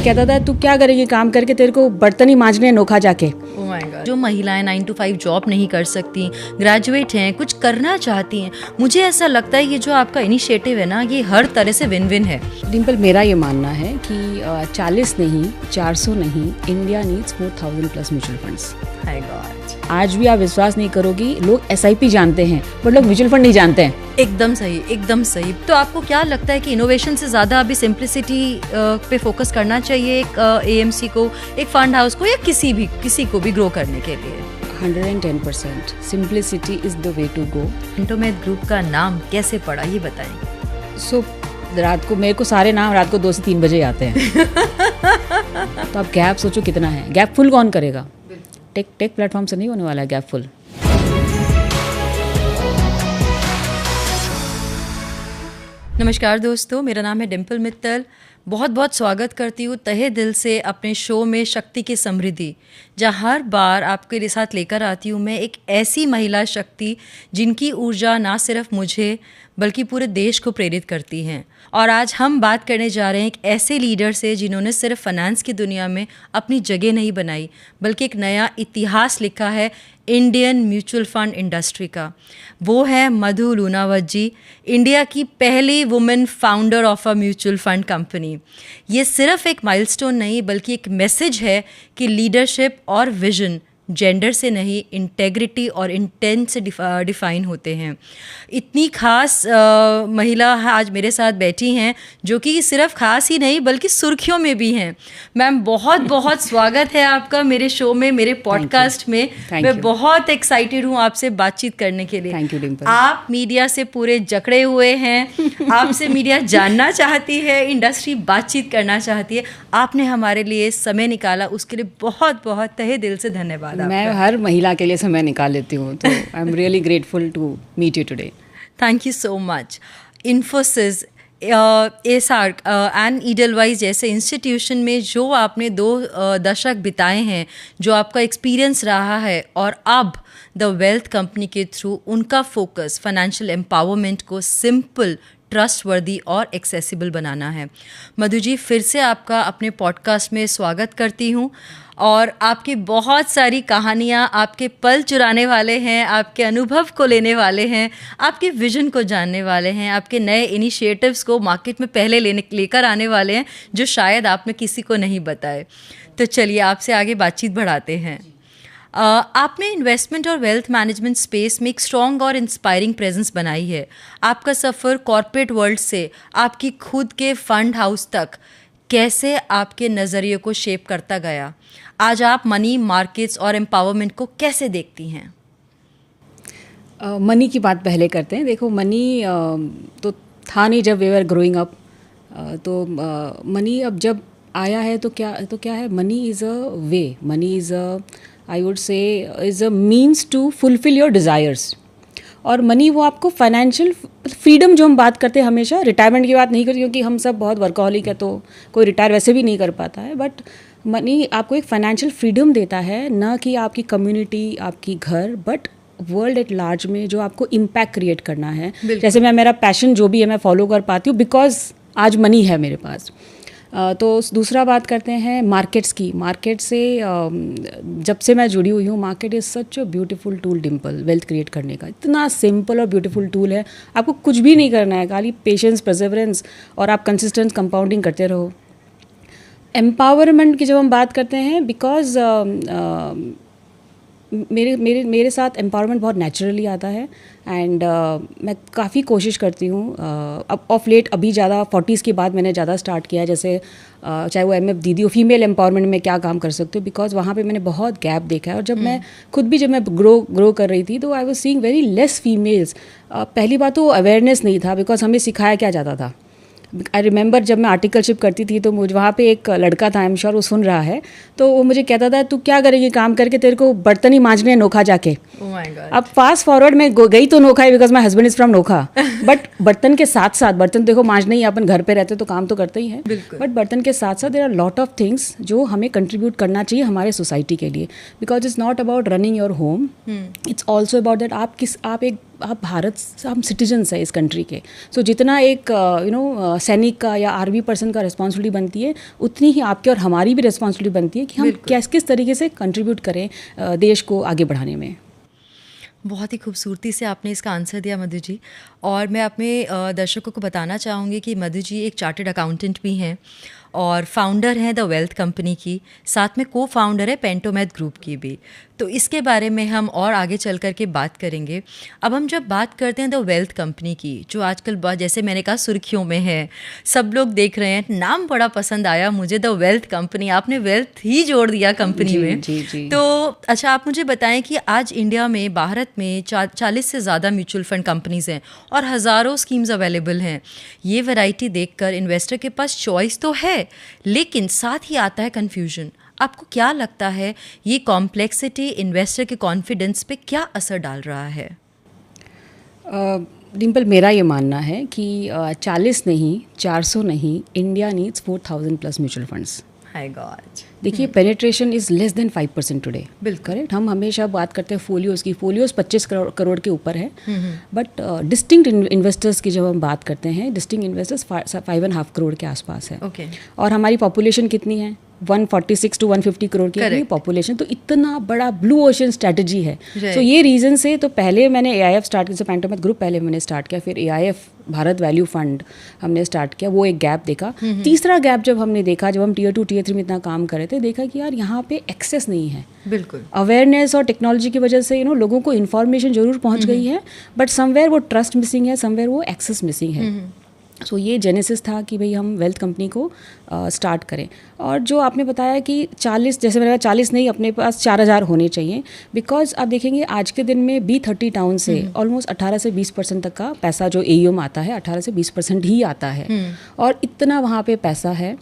कहता था तू क्या करेगी काम करके, तेरे को बर्तन ही मांजने नोखा जाके। Oh my God. जो महिलाएं 9 to 5 जॉब नहीं कर सकती, ग्रेजुएट हैं, कुछ करना चाहती हैं, मुझे ऐसा लगता है ये जो आपका इनिशिएटिव है ना, ये हर तरह से विन विन है। डिम्पल, मेरा ये मानना है कि 40 नहीं, 400 नहीं, India needs 4000+ mutual funds. My God. आज भी आप विश्वास नहीं करोगी, लोग SIP जानते हैं बट लोग म्यूचुअल फंड नहीं जानते हैं। एकदम सही, एकदम सही। तो आपको क्या लगता है कि इनोवेशन से ज़्यादा अभी सिंप्लिसिटी पे फोकस करना चाहिए एक AMC को, एक फंड हाउस को, या किसी को भी ग्रो करने के लिए? 110% simplicity is the way to go. इंटोमेट ग्रुप का नाम कैसे पड़ा, ये बताएं। सो रात को मेरे को सारे नाम रात को 2 से 3 बजे आते हैं। तो आप गैप सोचो कितना है, गैप फुल कौन करेगा? टेक प्लेटफॉर्म से नहीं होने वाला है गैप फुल। नमस्कार दोस्तों, मेरा नाम है डिम्पल मित्तल। बहुत बहुत स्वागत करती हूँ तहे दिल से अपने शो में शक्ति की समृद्धि, जहाँ हर बार आपके साथ लेकर आती हूँ मैं एक ऐसी महिला शक्ति जिनकी ऊर्जा ना सिर्फ मुझे बल्कि पूरे देश को प्रेरित करती हैं। और आज हम बात करने जा रहे हैं एक ऐसे लीडर से जिन्होंने सिर्फ फाइनेंस की दुनिया में अपनी जगह नहीं बनाई बल्कि एक नया इतिहास लिखा है इंडियन म्यूचुअल फंड इंडस्ट्री का। वो है मधु लूनावत जी, इंडिया की पहली women founder of a mutual fund company. ये सिर्फ एक माइलस्टोन नहीं बल्कि एक मैसेज है कि लीडरशिप और विजन जेंडर से नहीं, इंटेग्रिटी और इंटेंट से डिफ़ाइन होते हैं। इतनी खास महिला आज मेरे साथ बैठी हैं जो कि सिर्फ खास ही नहीं बल्कि सुर्खियों में भी हैं। मैम, बहुत बहुत स्वागत है आपका मेरे शो में, मेरे पॉडकास्ट में। मैं बहुत एक्साइटेड हूँ आपसे बातचीत करने के लिए। Thank you Dimple. आप मीडिया से पूरे जकड़े हुए हैं, आपसे मीडिया जानना चाहती है, इंडस्ट्री बातचीत करना चाहती है। आपने हमारे लिए समय निकाला, उसके लिए बहुत बहुत तहे दिल से धन्यवाद। मैं हर महिला के लिए समय निकाल लेती हूँ, तो I am really grateful to meet you today. Thank you so much. Infosys, एसार्क एंड ईडलवाइज जैसे इंस्टीट्यूशन में जो आपने 2 दशक बिताए हैं, जो आपका एक्सपीरियंस रहा है, और अब द वेल्थ कंपनी के थ्रू उनका फोकस फाइनेंशियल एम्पावरमेंट को सिंपल, ट्रस्टवर्दी और एक्सेसिबल बनाना है। मधु जी, फिर से आपका अपने पॉडकास्ट में स्वागत करती हूँ। और आपकी बहुत सारी कहानियाँ आपके पल चुराने वाले हैं, आपके अनुभव को लेने वाले हैं, आपके विजन को जानने वाले हैं, आपके नए इनिशिएटिव्स को मार्केट में पहले लेकर आने वाले हैं जो शायद आपने किसी को नहीं बताए। तो चलिए आपसे आगे बातचीत बढ़ाते हैं। आपने इन्वेस्टमेंट और वेल्थ मैनेजमेंट स्पेस में एक स्ट्रॉन्ग और इंस्पायरिंग प्रेजेंस बनाई है। आपका सफ़र कॉर्पोरेट वर्ल्ड से आपकी खुद के फंड हाउस तक कैसे आपके नज़रिए को शेप करता गया? आज आप मनी, मार्केट्स और एम्पावरमेंट को कैसे देखती हैं? मनी की बात पहले करते हैं। देखो, मनी तो था नहीं जब वी वर ग्रोइंग अप। तो मनी अब जब आया है तो क्या है? Money is a way, money is a, I would say, is a means to fulfil your desires. और मनी वो आपको फाइनेंशियल फ्रीडम, जो हम बात करते हैं हमेशा, रिटायरमेंट की बात नहीं करते क्योंकि हम सब बहुत वर्कहॉलिक है तो कोई रिटायर वैसे भी नहीं कर पाता है, बट मनी आपको एक फाइनेंशियल फ्रीडम देता है, ना कि आपकी कम्युनिटी, आपकी घर, बट वर्ल्ड एट लार्ज में जो आपको इम्पैक्ट क्रिएट करना है। जैसे मेरा पैशन जो भी है मैं फॉलो कर पाती हूँ बिकॉज आज मनी है मेरे पास। तो दूसरा बात करते हैं मार्केट्स की। मार्केट से जब से मैं जुड़ी हुई हूँ, market is such a beautiful tool Dimple, wealth create करने का। इतना सिंपल और ब्यूटीफुल टूल है, आपको कुछ भी नहीं करना है, खाली पेशेंस, परसेवरेंस, और आप कंसिस्टेंट कंपाउंडिंग करते रहो। एम्पावरमेंट की जब हम बात करते हैं, बिकॉज मेरे साथ एम्पावरमेंट बहुत नेचुरली आता है एंड मैं काफ़ी कोशिश करती हूँ। अब ऑफ लेट अभी ज़्यादा 40s के बाद मैंने ज़्यादा स्टार्ट किया है, जैसे चाहे वो MF दीदी हो, फीमेल एम्पावरमेंट में क्या काम कर सकते हो, बिकॉज वहाँ पे मैंने बहुत गैप देखा है। और जब मैं खुद भी, जब मैं ग्रो कर रही थी, तो I was seeing very less females. पहली बात तो अवेयरनेस नहीं था, बिकॉज हमें सिखाया क्या जाता था। आई रिमेंबर जब मैं आर्टिकलशिप करती थी तो मुझे वहाँ पे एक लड़का था, आई एम श्योर वो सुन रहा है, तो वो मुझे कहता था तू क्या करेगी काम करके, तेरे को बर्तन ही मांजने नोखा जाके। Oh my God. अब फास्ट फॉरवर्ड में गई तो नोखा है because my husband is from Nokha, but बर्तन के साथ साथ, बर्तन देखो मांजने ही, अपन घर पे रहते तो काम तो करते ही हैं, बट बर्तन के साथ साथ there are lot of things जो हमें कंट्रीब्यूट करना चाहिए हमारे सोसाइटी के लिए, because it's not about running your home, it's also about that आप एक आप भारत, हम सिटीजन्स हैं इस कंट्री के, सो जितना एक सैनिक का या आर्मी पर्सन का रिस्पॉन्सिबिलिटी बनती है, उतनी ही आपकी और हमारी भी रिस्पॉन्सिबिलिटी बनती है कि हम किस तरीके से कंट्रीब्यूट करें देश को आगे बढ़ाने में। बहुत ही खूबसूरती से आपने इसका आंसर दिया मधु जी। और मैं अपने दर्शकों को बताना चाहूँगी कि मधु जी एक चार्टर्ड अकाउंटेंट भी हैं और फाउंडर हैं द वेल्थ कंपनी की, साथ में को फाउंडर है पेंटोमेथ ग्रुप की भी। तो इसके बारे में हम और आगे चल कर के बात करेंगे। अब हम जब बात करते हैं द वेल्थ कंपनी की, जो आजकल जैसे मैंने कहा सुर्खियों में है, सब लोग देख रहे हैं, नाम बड़ा पसंद आया मुझे, द वेल्थ कंपनी, आपने वेल्थ ही जोड़ दिया कंपनी में। जी। तो अच्छा, आप मुझे बताएं कि आज इंडिया में, भारत में 40 से ज़्यादा म्यूचुअल फंड कंपनीज़ हैं और हज़ारों स्कीम्स अवेलेबल हैं। ये वैरायटी देखकर इन्वेस्टर के पास चॉइस तो है, लेकिन साथ ही आता है कन्फ्यूजन। आपको क्या लगता है ये कॉम्प्लेक्सिटी इन्वेस्टर के कॉन्फिडेंस पे क्या असर डाल रहा है? डिम्पल, मेरा ये मानना है कि 40 नहीं, 400 नहीं, India needs 4000 plus mutual funds. Hi God. देखिए, penetration is less than 5% today. बिल्कुल करेक्ट। हम हमेशा बात करते हैं फोलियोज़ की, फोलियोज़ 25 करोड़ के ऊपर है, बट डिस्टिंक्ट इन्वेस्टर्स की जब हम बात करते हैं, डिस्टिंक्ट इन्वेस्टर्स 5.5 करोड़ के आसपास है। ओके। और हमारी पॉपुलेशन कितनी है? 146 टू 150 करोड़ की पॉपुलेशन। तो इतना बड़ा ब्लू ओशन स्ट्रैटेजी है। तो ये रीज़न से तो पहले मैंने AIF स्टार्ट किया, पेंटोमेथ ग्रुप पहले मैंने स्टार्ट किया, फिर AIF भारत वैल्यू फंड हमने स्टार्ट किया, वो एक गैप देखा। तीसरा गैप जब हमने देखा, जब हम Tier 2 Tier 3 में इतना काम कर रहे थे, देखा कि यार यहाँ पे एक्सेस नहीं है। बिल्कुल। अवेयरनेस और टेक्नोलॉजी की वजह से लोगों को इन्फॉर्मेशन जरूर पहुँच गई है, बट समवेयर वो ट्रस्ट मिसिंग है, समवेयर वो एक्सेस मिसिंग है। सो ये जेनेसिस था कि भाई हम वेल्थ कंपनी को स्टार्ट करें। और जो आपने बताया कि 40, जैसे मैंने कहा 40 नहीं, अपने पास 4000 होने चाहिए, बिकॉज आप देखेंगे आज के दिन में B30 टाउन से ऑलमोस्ट 18 से 20% तक का पैसा जो AUM आता है, 18 से 20% ही आता है। और इतना वहाँ पे पैसा है।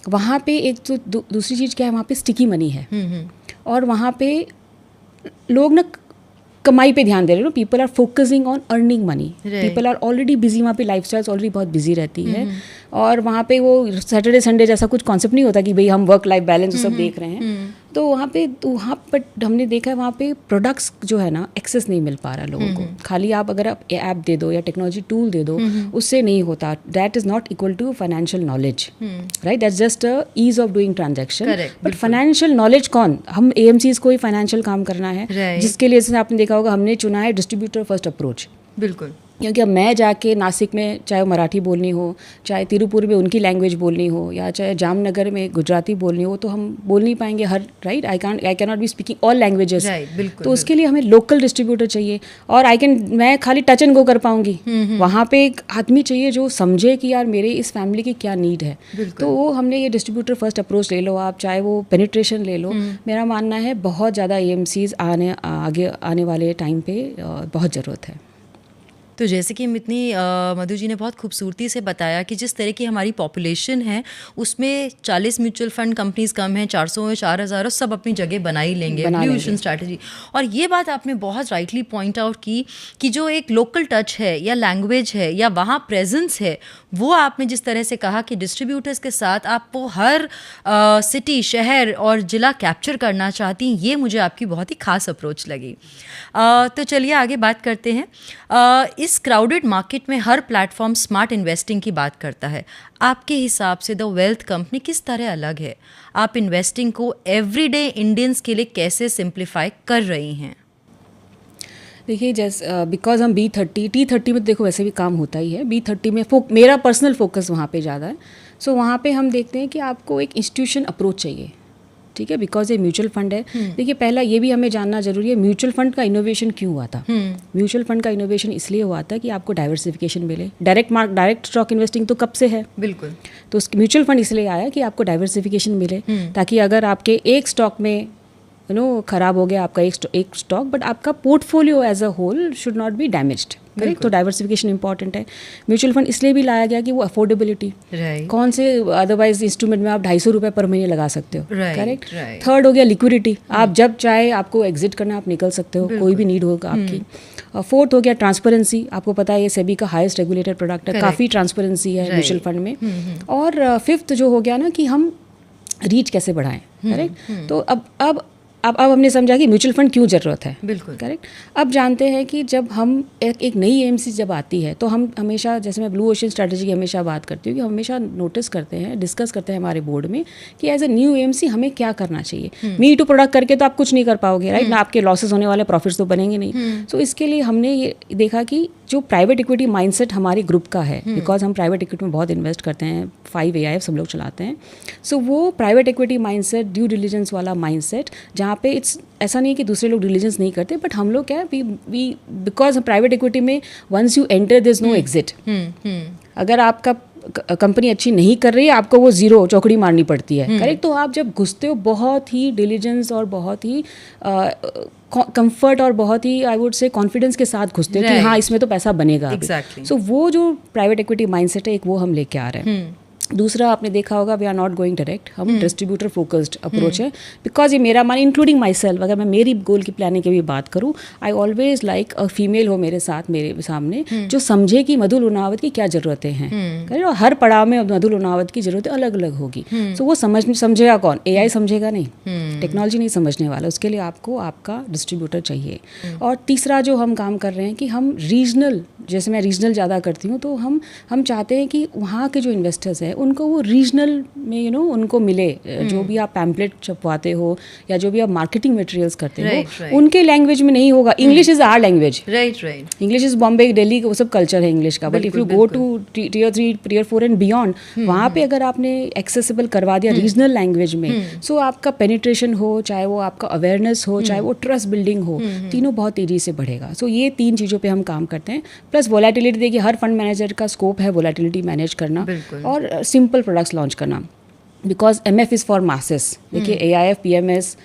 वहाँ पे एक तो दूसरी चीज़ क्या है, वहाँ पे स्टिकी मनी है। और वहाँ पे लोग ना कमाई पे ध्यान दे रहे हो, people are focusing on earning money, people are already busy, वहाँ पे लाइफस्टाइल्स ऑलरेडी बहुत बिजी रहती है। और वहाँ पे वो सैटरडे संडे जैसा कुछ कॉन्सेप्ट नहीं होता कि भाई हम वर्क लाइफ बैलेंस सब देख रहे हैं। तो वहाँ पर हमने देखा है, वहाँ पे प्रोडक्ट्स जो है ना, एक्सेस नहीं मिल पा रहा लोगों को। खाली आप अगर आप ऐप दे दो या टेक्नोलॉजी टूल दे दो, उससे नहीं होता। That is not equal to financial knowledge, right? That's just ease of doing transaction. But financial knowledge कौन? हम AMCs को ही फाइनेंशियल काम करना है, जिसके लिए जैसे आपने देखा होगा, हमने चुना है डिस्ट्रीब्यूटर फर्स्ट अप्रोच। बिल्कुल। क्योंकि अब मैं जाके नासिक में चाहे मराठी बोलनी हो, चाहे तिरुपुर में उनकी लैंग्वेज बोलनी हो, या चाहे जामनगर में गुजराती बोलनी हो, तो हम बोल नहीं पाएंगे हर, right? I can not be speaking all languages. तो उसके लिए हमें लोकल डिस्ट्रीब्यूटर चाहिए। और मैं खाली टच एंड गो कर पाऊंगी, वहाँ पे एक आदमी चाहिए जो समझे कि यार मेरे इस फैमिली की क्या नीड है। तो वो हमने ये डिस्ट्रीब्यूटर फर्स्ट अप्रोच ले लो आप, चाहे वो पेनिट्रेशन ले लो। मेरा मानना है बहुत ज़्यादा AMCs आगे आने वाले टाइम पे बहुत ज़रूरत है। तो जैसे कि इतनी मधु जी ने बहुत खूबसूरती से बताया कि जिस तरह की हमारी पॉपुलेशन है, उसमें 40 म्यूचुअल फंड कंपनीज कम हैं, 400 या 4000 सब अपनी जगह बना ही लेंगे, ब्लू ओशन स्ट्रैटेजी। और ये बात आपने बहुत राइटली पॉइंट आउट की कि जो एक लोकल टच है या लैंग्वेज है या वहाँ प्रेजेंस है, वो आपने जिस तरह से कहा कि डिस्ट्रीब्यूटर्स के साथ आपको हर सिटी, शहर और ज़िला कैप्चर करना चाहती हैं, ये मुझे आपकी बहुत ही खास अप्रोच लगी। तो चलिए आगे बात करते हैं। इस क्राउडेड मार्केट में हर प्लेटफॉर्म स्मार्ट इन्वेस्टिंग की बात करता है। आपके हिसाब से द वेल्थ कंपनी किस तरह अलग है? आप इन्वेस्टिंग को एवरीडे इंडियंस के लिए कैसे सिंप्लीफाई कर रही हैं? देखिए, जैसे बिकॉज हम T30 में देखो वैसे भी काम होता ही है। B30 में मेरा पर्सनल फोकस वहाँ पे ज़्यादा है। सो वहाँ पे हम देखते हैं कि आपको एक इंस्टीट्यूशन अप्रोच चाहिए, ठीक है, बिकॉज ये म्यूचुअल फंड है। देखिए, पहला ये भी हमें जानना जरूरी है, म्यूचुअल फंड का इनोवेशन क्यों हुआ था? म्यूचुअल फंड का इनोवेशन इसलिए हुआ था कि आपको डाइवर्सिफिकेशन मिले। डायरेक्ट स्टॉक इन्वेस्टिंग तो कब से है? बिल्कुल। तो म्यूचुअल फंड इसलिए आया कि आपको डाइवर्सिफिकेशन मिले, ताकि अगर आपके एक स्टॉक में खराब हो गया आपका एक स्टॉक, बट आपका portfolio as a whole should not be damaged. Correct. तो डाइवर्सिफिकेशन इंपॉर्टेंट है। म्यूचुअल फंड इसलिए भी लाया गया कि वो अफोर्डेबिलिटी, कौन से अदरवाइज इंस्ट्रूमेंट में आप 250 रुपये पर महीने लगा सकते हो। करेक्ट। थर्ड हो गया लिक्विडिटी, आप जब चाहे आपको एग्जिट करना आप निकल सकते हो, कोई भी नीड होगा आपकी। फोर्थ हो गया ट्रांसपेरेंसी, आपको पता है ये सेबी का हाईएस्ट रेगुलेटेड प्रोडक्ट है, काफ़ी ट्रांसपेरेंसी है म्यूचुअल फंड में। और फिफ्थ जो हो गया ना कि हम रीच कैसे बढ़ाएं। करेक्ट। तो अब अब हमने समझा कि म्यूचुअल फंड क्यों ज़रूरत है। बिल्कुल करेक्ट। अब जानते हैं कि जब हम एक नई एएमसी जब आती है तो हम हमेशा, जैसे मैं ब्लू ओशन स्ट्रैटेजी की हमेशा बात करती हूँ, कि हमेशा नोटिस करते हैं, डिस्कस करते हैं हमारे बोर्ड में कि एज ए न्यू एएमसी हमें क्या करना चाहिए। मी टू प्रोडक्ट करके तो आप कुछ नहीं कर पाओगे, राइट ना, आपके लॉसेस होने वाले, प्रॉफिट्स तो बनेंगे नहीं। सो इसके लिए हमने ये देखा कि जो प्राइवेट इक्विटी माइंडसेट हमारे ग्रुप का है, बिकॉज हम प्राइवेट इक्विटी में बहुत इन्वेस्ट करते हैं, 5 AIF हम लोग चलाते हैं। सो वो private equity mindset, due diligence वाला माइंडसेट, जहाँ पे इट्स ऐसा नहीं कि दूसरे लोग डिलिजेंस नहीं करते, बट हम लोग क्या है, वी बिकॉज प्राइवेट इक्विटी में once you enter there is no exit. अगर आपका कंपनी अच्छी नहीं कर रही है, आपको वो जीरो चौकड़ी मारनी पड़ती है, करेक्ट। तो आप जब घुसते हो बहुत ही डिलिजेंस और बहुत ही कंफर्ट और बहुत ही आई वुड से कॉन्फिडेंस के साथ घुसते हो कि हाँ इसमें तो पैसा बनेगा। सो वो जो प्राइवेट इक्विटी माइंडसेट है, एक वो हम लेके आ रहे हैं। दूसरा आपने देखा होगा, we are not going direct, हम डिस्ट्रीब्यूटर फोकस्ड अप्रोच है। बिकॉज ये मेरा मान, इंक्लूडिंग माई सेल्फ, अगर मैं मेरी गोल की प्लानिंग की भी बात करूँ, I always like a female हो मेरे साथ, मेरे सामने, जो समझे कि मधु लोनावत की क्या ज़रूरतें हैं। करेक्ट। और हर पड़ाव में मधु लोनावत की ज़रूरतें अलग अलग होगी। सो वो समझेगा कौन? AI समझेगा नहीं, टेक्नोलॉजी नहीं समझने वाला, उसके लिए आपको आपका डिस्ट्रीब्यूटर चाहिए। और तीसरा जो हम काम कर रहे हैं कि हम रीजनल, जैसे मैं रीजनल ज़्यादा करती हूँ, तो हम चाहते हैं कि वहाँ के जो इन्वेस्टर्स हैं उनको वो रीजनल में उनको मिले। जो भी आप पैम्पलेट छपवाते हो या जो भी आप मार्केटिंग मटेरियल्स करते हो, उनके लैंग्वेज में नहीं होगा। English is our language, right. English is Bombay, Delhi, वो सब कल्चर है इंग्लिश का। But if you go to Tier 3, Tier 4 and beyond, वहाँ पे अगर आपने एक्सेसिबल करवा दिया रीजनल लैंग्वेज में, सो आपका पेनिट्रेशन हो, चाहे वो आपका अवेयरनेस हो, चाहे वो ट्रस्ट बिल्डिंग हो, तीनों बहुत तेजी से बढ़ेगा। सो ये 3 चीज़ों पे हम काम करते हैं। प्लस वोलेटिलिटी, देखिए हर फंड मैनेजर का स्कोप है वोलेटिलिटी मैनेज करना और सिंपल प्रोडक्ट्स लॉन्च करना। Because MF is for masses. देखिए AIF, PMS,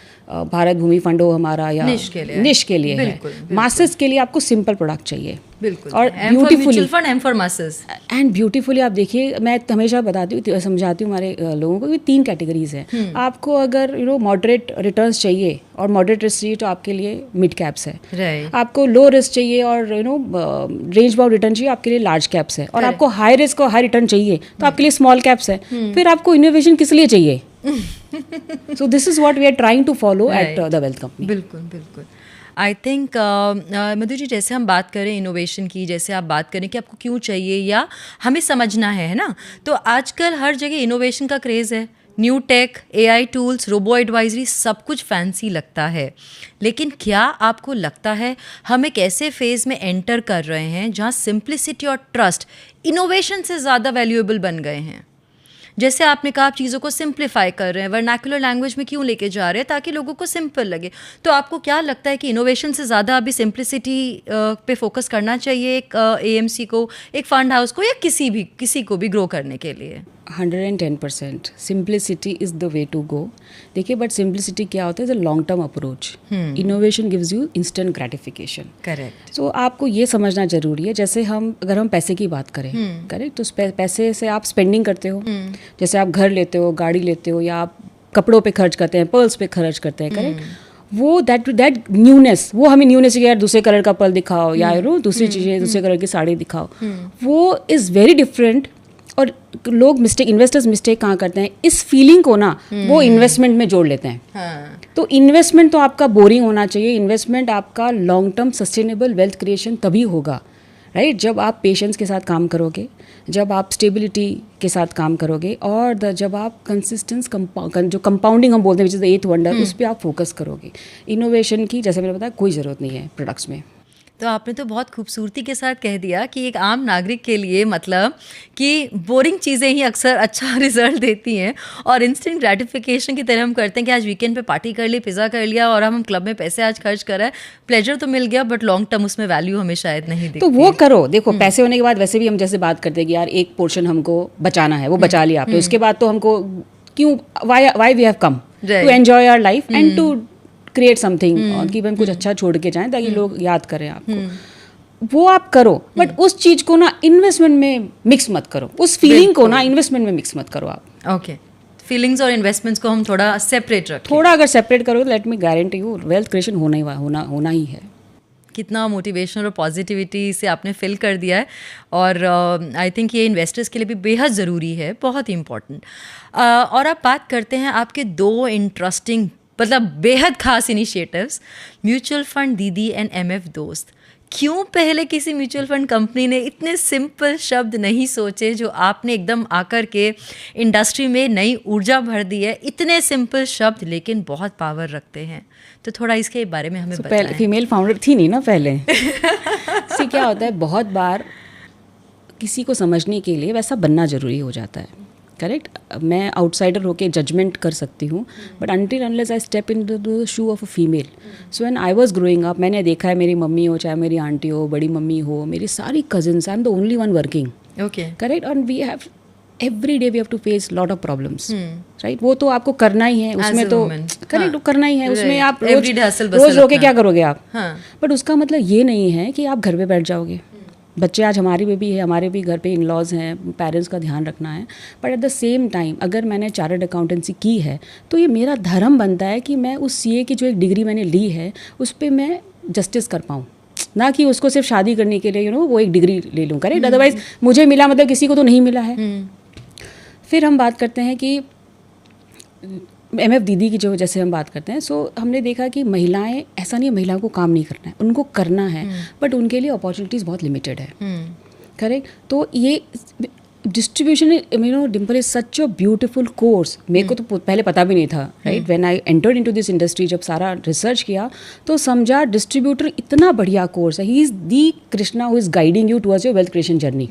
भारत भूमि फंड हो हमारा, या निश के लिए है। मासेस के लिए आपको सिंपल प्रोडक्ट चाहिए, बिल्कुल। और beautifully fund, aim for masses, and beautifully आप देखिए, मैं हमेशा बताती हूँ, समझाती हूँ हमारे लोगों को, 3 कैटेगरीज हैं। आपको अगर मॉडरेट रिटर्न्स चाहिए, और मॉडरेट रिस्क चाहिए, तो आपके लिए मिड कैप्स है। आपको लो रिस्क चाहिए और रेंज बाउंड रिटर्न चाहिए, आपके लिए लार्ज कैप्स है। और आपको हाई रिस्क और हाई रिटर्न चाहिए, तो आपके लिए स्मॉल कैप्स है। फिर आपको इनोवेशन किस लिए चाहिए? So this is what we are trying to follow at the Wealth Company. बिल्कुल बिल्कुल। आई थिंक मधु जी, जैसे हम बात करें इनोवेशन की, जैसे आप बात करें कि आपको क्यों चाहिए या हमें समझना है ना, तो आजकल हर जगह इनोवेशन का क्रेज़ है। New tech, AI tools, robo advisory, सब कुछ फैंसी लगता है। लेकिन क्या आपको लगता है हम एक ऐसे फेज़ में एंटर कर रहे हैं जहाँ सिंप्लिसिटी और ट्रस्ट इनोवेशन से ज़्यादा वैल्यूएबल बन गए हैं? जैसे आपने कहा, आप चीज़ों को सिंप्लीफाई कर रहे हैं, वर्नाकुलर लैंग्वेज में क्यों लेके जा रहे हैं, ताकि लोगों को सिंपल लगे। तो आपको क्या लगता है कि इनोवेशन से ज़्यादा अभी सिंप्लिसिटी पे फोकस करना चाहिए एक AMC को, एक फंड हाउस को, या किसी को भी ग्रो करने के लिए? 110% simplicity is the way to go. देखिए, बट सिंप्लिसिटी क्या होता है? Is a long term approach. Innovation gives you instant gratification. Correct. So आपको ये समझना जरूरी है, जैसे अगर हम पैसे की बात करें, करेक्ट, तो पैसे से आप स्पेंडिंग करते हो। जैसे आप घर लेते हो, गाड़ी लेते हो, या आप कपड़ों पे खर्च करते हैं, पर्ल्स पे खर्च करते हैं, करेक्ट। वो दैट न्यूनेस, वो हमें न्यूनेस यार दूसरे कलर का पर्ल दिखाओ, या दूसरी चीज़ें, दूसरे कलर की साड़ी दिखाओ, वो इज़ वेरी डिफरेंट। और लोग इन्वेस्टर्स मिस्टेक कहाँ करते हैं? इस फीलिंग को ना वो इन्वेस्टमेंट में जोड़ लेते हैं। तो इन्वेस्टमेंट तो आपका बोरिंग होना चाहिए। इन्वेस्टमेंट आपका long term sustainable wealth creation तभी होगा, राइट, जब आप पेशेंस के साथ काम करोगे, जब आप स्टेबिलिटी के साथ काम करोगे, और जब आप कंसिस्टेंस जो कंपाउंडिंग हम बोलते हैं, which is the 8th wonder, उस पर आप फोकस करोगे। इनोवेशन की, जैसे मैंने बताया, कोई ज़रूरत नहीं है प्रोडक्ट्स में। तो आपने तो बहुत खूबसूरती के साथ कह दिया कि एक आम नागरिक के लिए, मतलब कि बोरिंग चीज़ें ही अक्सर अच्छा रिजल्ट देती हैं, और इंस्टेंट ग्रेटिफिकेशन की तरह हम करते हैं कि आज वीकेंड पे पार्टी कर ली, पिज़्ज़ा कर लिया, और हम क्लब में पैसे आज खर्च कर रहे हैं, प्लेजर तो मिल गया, बट लॉन्ग टर्म उसमें वैल्यू हमें शायद नहीं दिखती। तो वो करो। देखो, पैसे होने के बाद वैसे भी हम जैसे बात करते हैं कि यार एक पोर्शन हमको बचाना है, वो बचा लिया आपने, उसके बाद तो हमको क्यों, why we have come to enjoy our life and to create something, कि हम कुछ अच्छा छोड़ के जाएं ताकि लोग याद करें आपको। वो आप करो, बट उस चीज को ना इन्वेस्टमेंट में मिक्स मत करो, उस फीलिंग को ना इन्वेस्टमेंट में मिक्स मत करो आप। ओके, फीलिंग्स और इन्वेस्टमेंट्स को हम थोड़ा सेपरेट रखें। थोड़ा अगर सेपरेट करोगे तो let me guarantee you wealth creation होना ही है। कितना मोटिवेशन और पॉजिटिविटी से आपने फिल कर दिया है, और आई थिंक ये इन्वेस्टर्स के लिए भी बेहद ज़रूरी है, बहुत ही इम्पॉर्टेंट। और आप बात करते हैं आपके 2 इंटरेस्टिंग मतलब बेहद खास इनिशिएटिव्स, म्यूचुअल फंड दीदी एंड एमएफ दोस्त। क्यों पहले किसी म्यूचुअल फंड कंपनी ने इतने सिंपल शब्द नहीं सोचे जो आपने एकदम आकर के इंडस्ट्री में नई ऊर्जा भर दी है? इतने सिंपल शब्द लेकिन बहुत पावर रखते हैं, तो थोड़ा इसके बारे में हमें बताएं। फीमेल फाउंडर थी नहीं ना पहले। इससे क्या होता है, बहुत बार किसी को समझने के लिए वैसा बनना ज़रूरी हो जाता है। करेक्ट, मैं आउटसाइडर होके जजमेंट कर सकती हूँ, but until unless I step in the shoe of a female. So when I was growing up, मैंने देखा है, मेरी मम्मी हो, चाहे मेरी आंटी हो, बड़ी मम्मी हो, मेरी सारी cousins, I am the only one working. Okay, correct, और we have every day we have to face lot of problems, right. वो तो आपको करना ही है, उसमें तो करेक्ट करना ही है, उसमें आप रोज रो के क्या करोगे आप? बट उसका मतलब ये नहीं है कि आप घर पे बैठ जाओगे। बच्चे आज हमारी में भी है, हमारे भी घर पे इन लॉज हैं, पेरेंट्स का ध्यान रखना है, but at the same time अगर मैंने चार्टर्ड अकाउंटेंसी की है तो ये मेरा धर्म बनता है कि मैं उस सीए की जो एक डिग्री मैंने ली है उस पर मैं जस्टिस कर पाऊँ, ना कि उसको सिर्फ शादी करने के लिए वो एक डिग्री ले लूँ। करेक्ट, अदरवाइज मुझे मिला मतलब किसी को तो नहीं मिला है। फिर हम बात करते हैं कि एमएफ दीदी की जो जैसे हम बात करते हैं, सो हमने देखा कि महिलाएं, ऐसा नहीं है महिलाओं को काम नहीं करना है, उनको करना है, बट उनके लिए अपॉर्चुनिटीज़ बहुत लिमिटेड है। करेक्ट, तो ये distribution, Dimple is such a beautiful course. मेरे को तो पहले पता भी नहीं था, right. When I entered into this industry, जब सारा रिसर्च किया तो समझा डिस्ट्रीब्यूटर इतना बढ़िया कोर्स है। He is the Krishna who is guiding you towards your wealth creation journey.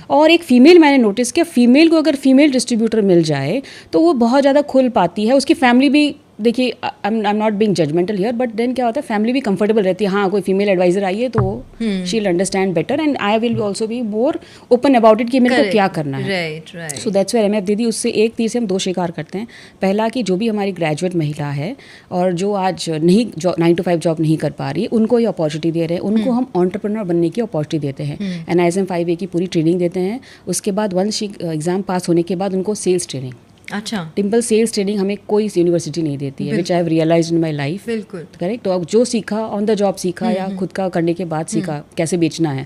और एक फीमेल, मैंने नोटिस किया, फीमेल को अगर फीमेल डिस्ट्रीब्यूटर मिल जाए तो वो बहुत ज़्यादा खुल पाती है। उसकी फैमिली भी, देखिए, I am not being judgmental here, but then क्या होता है, फैमिली भी कंफर्टेबल रहती है। हाँ, कोई फीमेल एडवाइजर आई है तो she will understand better and I will also be more open about it कि मेरे को क्या करना है। Right. So that's where MF दीदी, उससे एक तीर से हम दो शिकार करते हैं। पहला कि जो भी हमारी ग्रेजुएट महिला है और जो आज नहीं 9 to 5 जॉब नहीं कर पा रही है, उनको ये अपॉर्चुनिटी दे रहे हैं, उनको हम एंटरप्रेन्योर बनने की अपॉर्चुनिटी देते हैं। NISM 5A की पूरी ट्रेनिंग देते हैं। उसके बाद वंस एग्जाम पास होने के बाद उनको सेल्स ट्रेनिंग। अच्छा, टिम्पल सेल्स ट्रेनिंग हमें कोई यूनिवर्सिटी नहीं देती है, which I have realised in my life. बिल्कुल करेक्ट, तो अब जो सीखा ऑन द जॉब सीखा या खुद का करने के बाद सीखा कैसे बेचना है,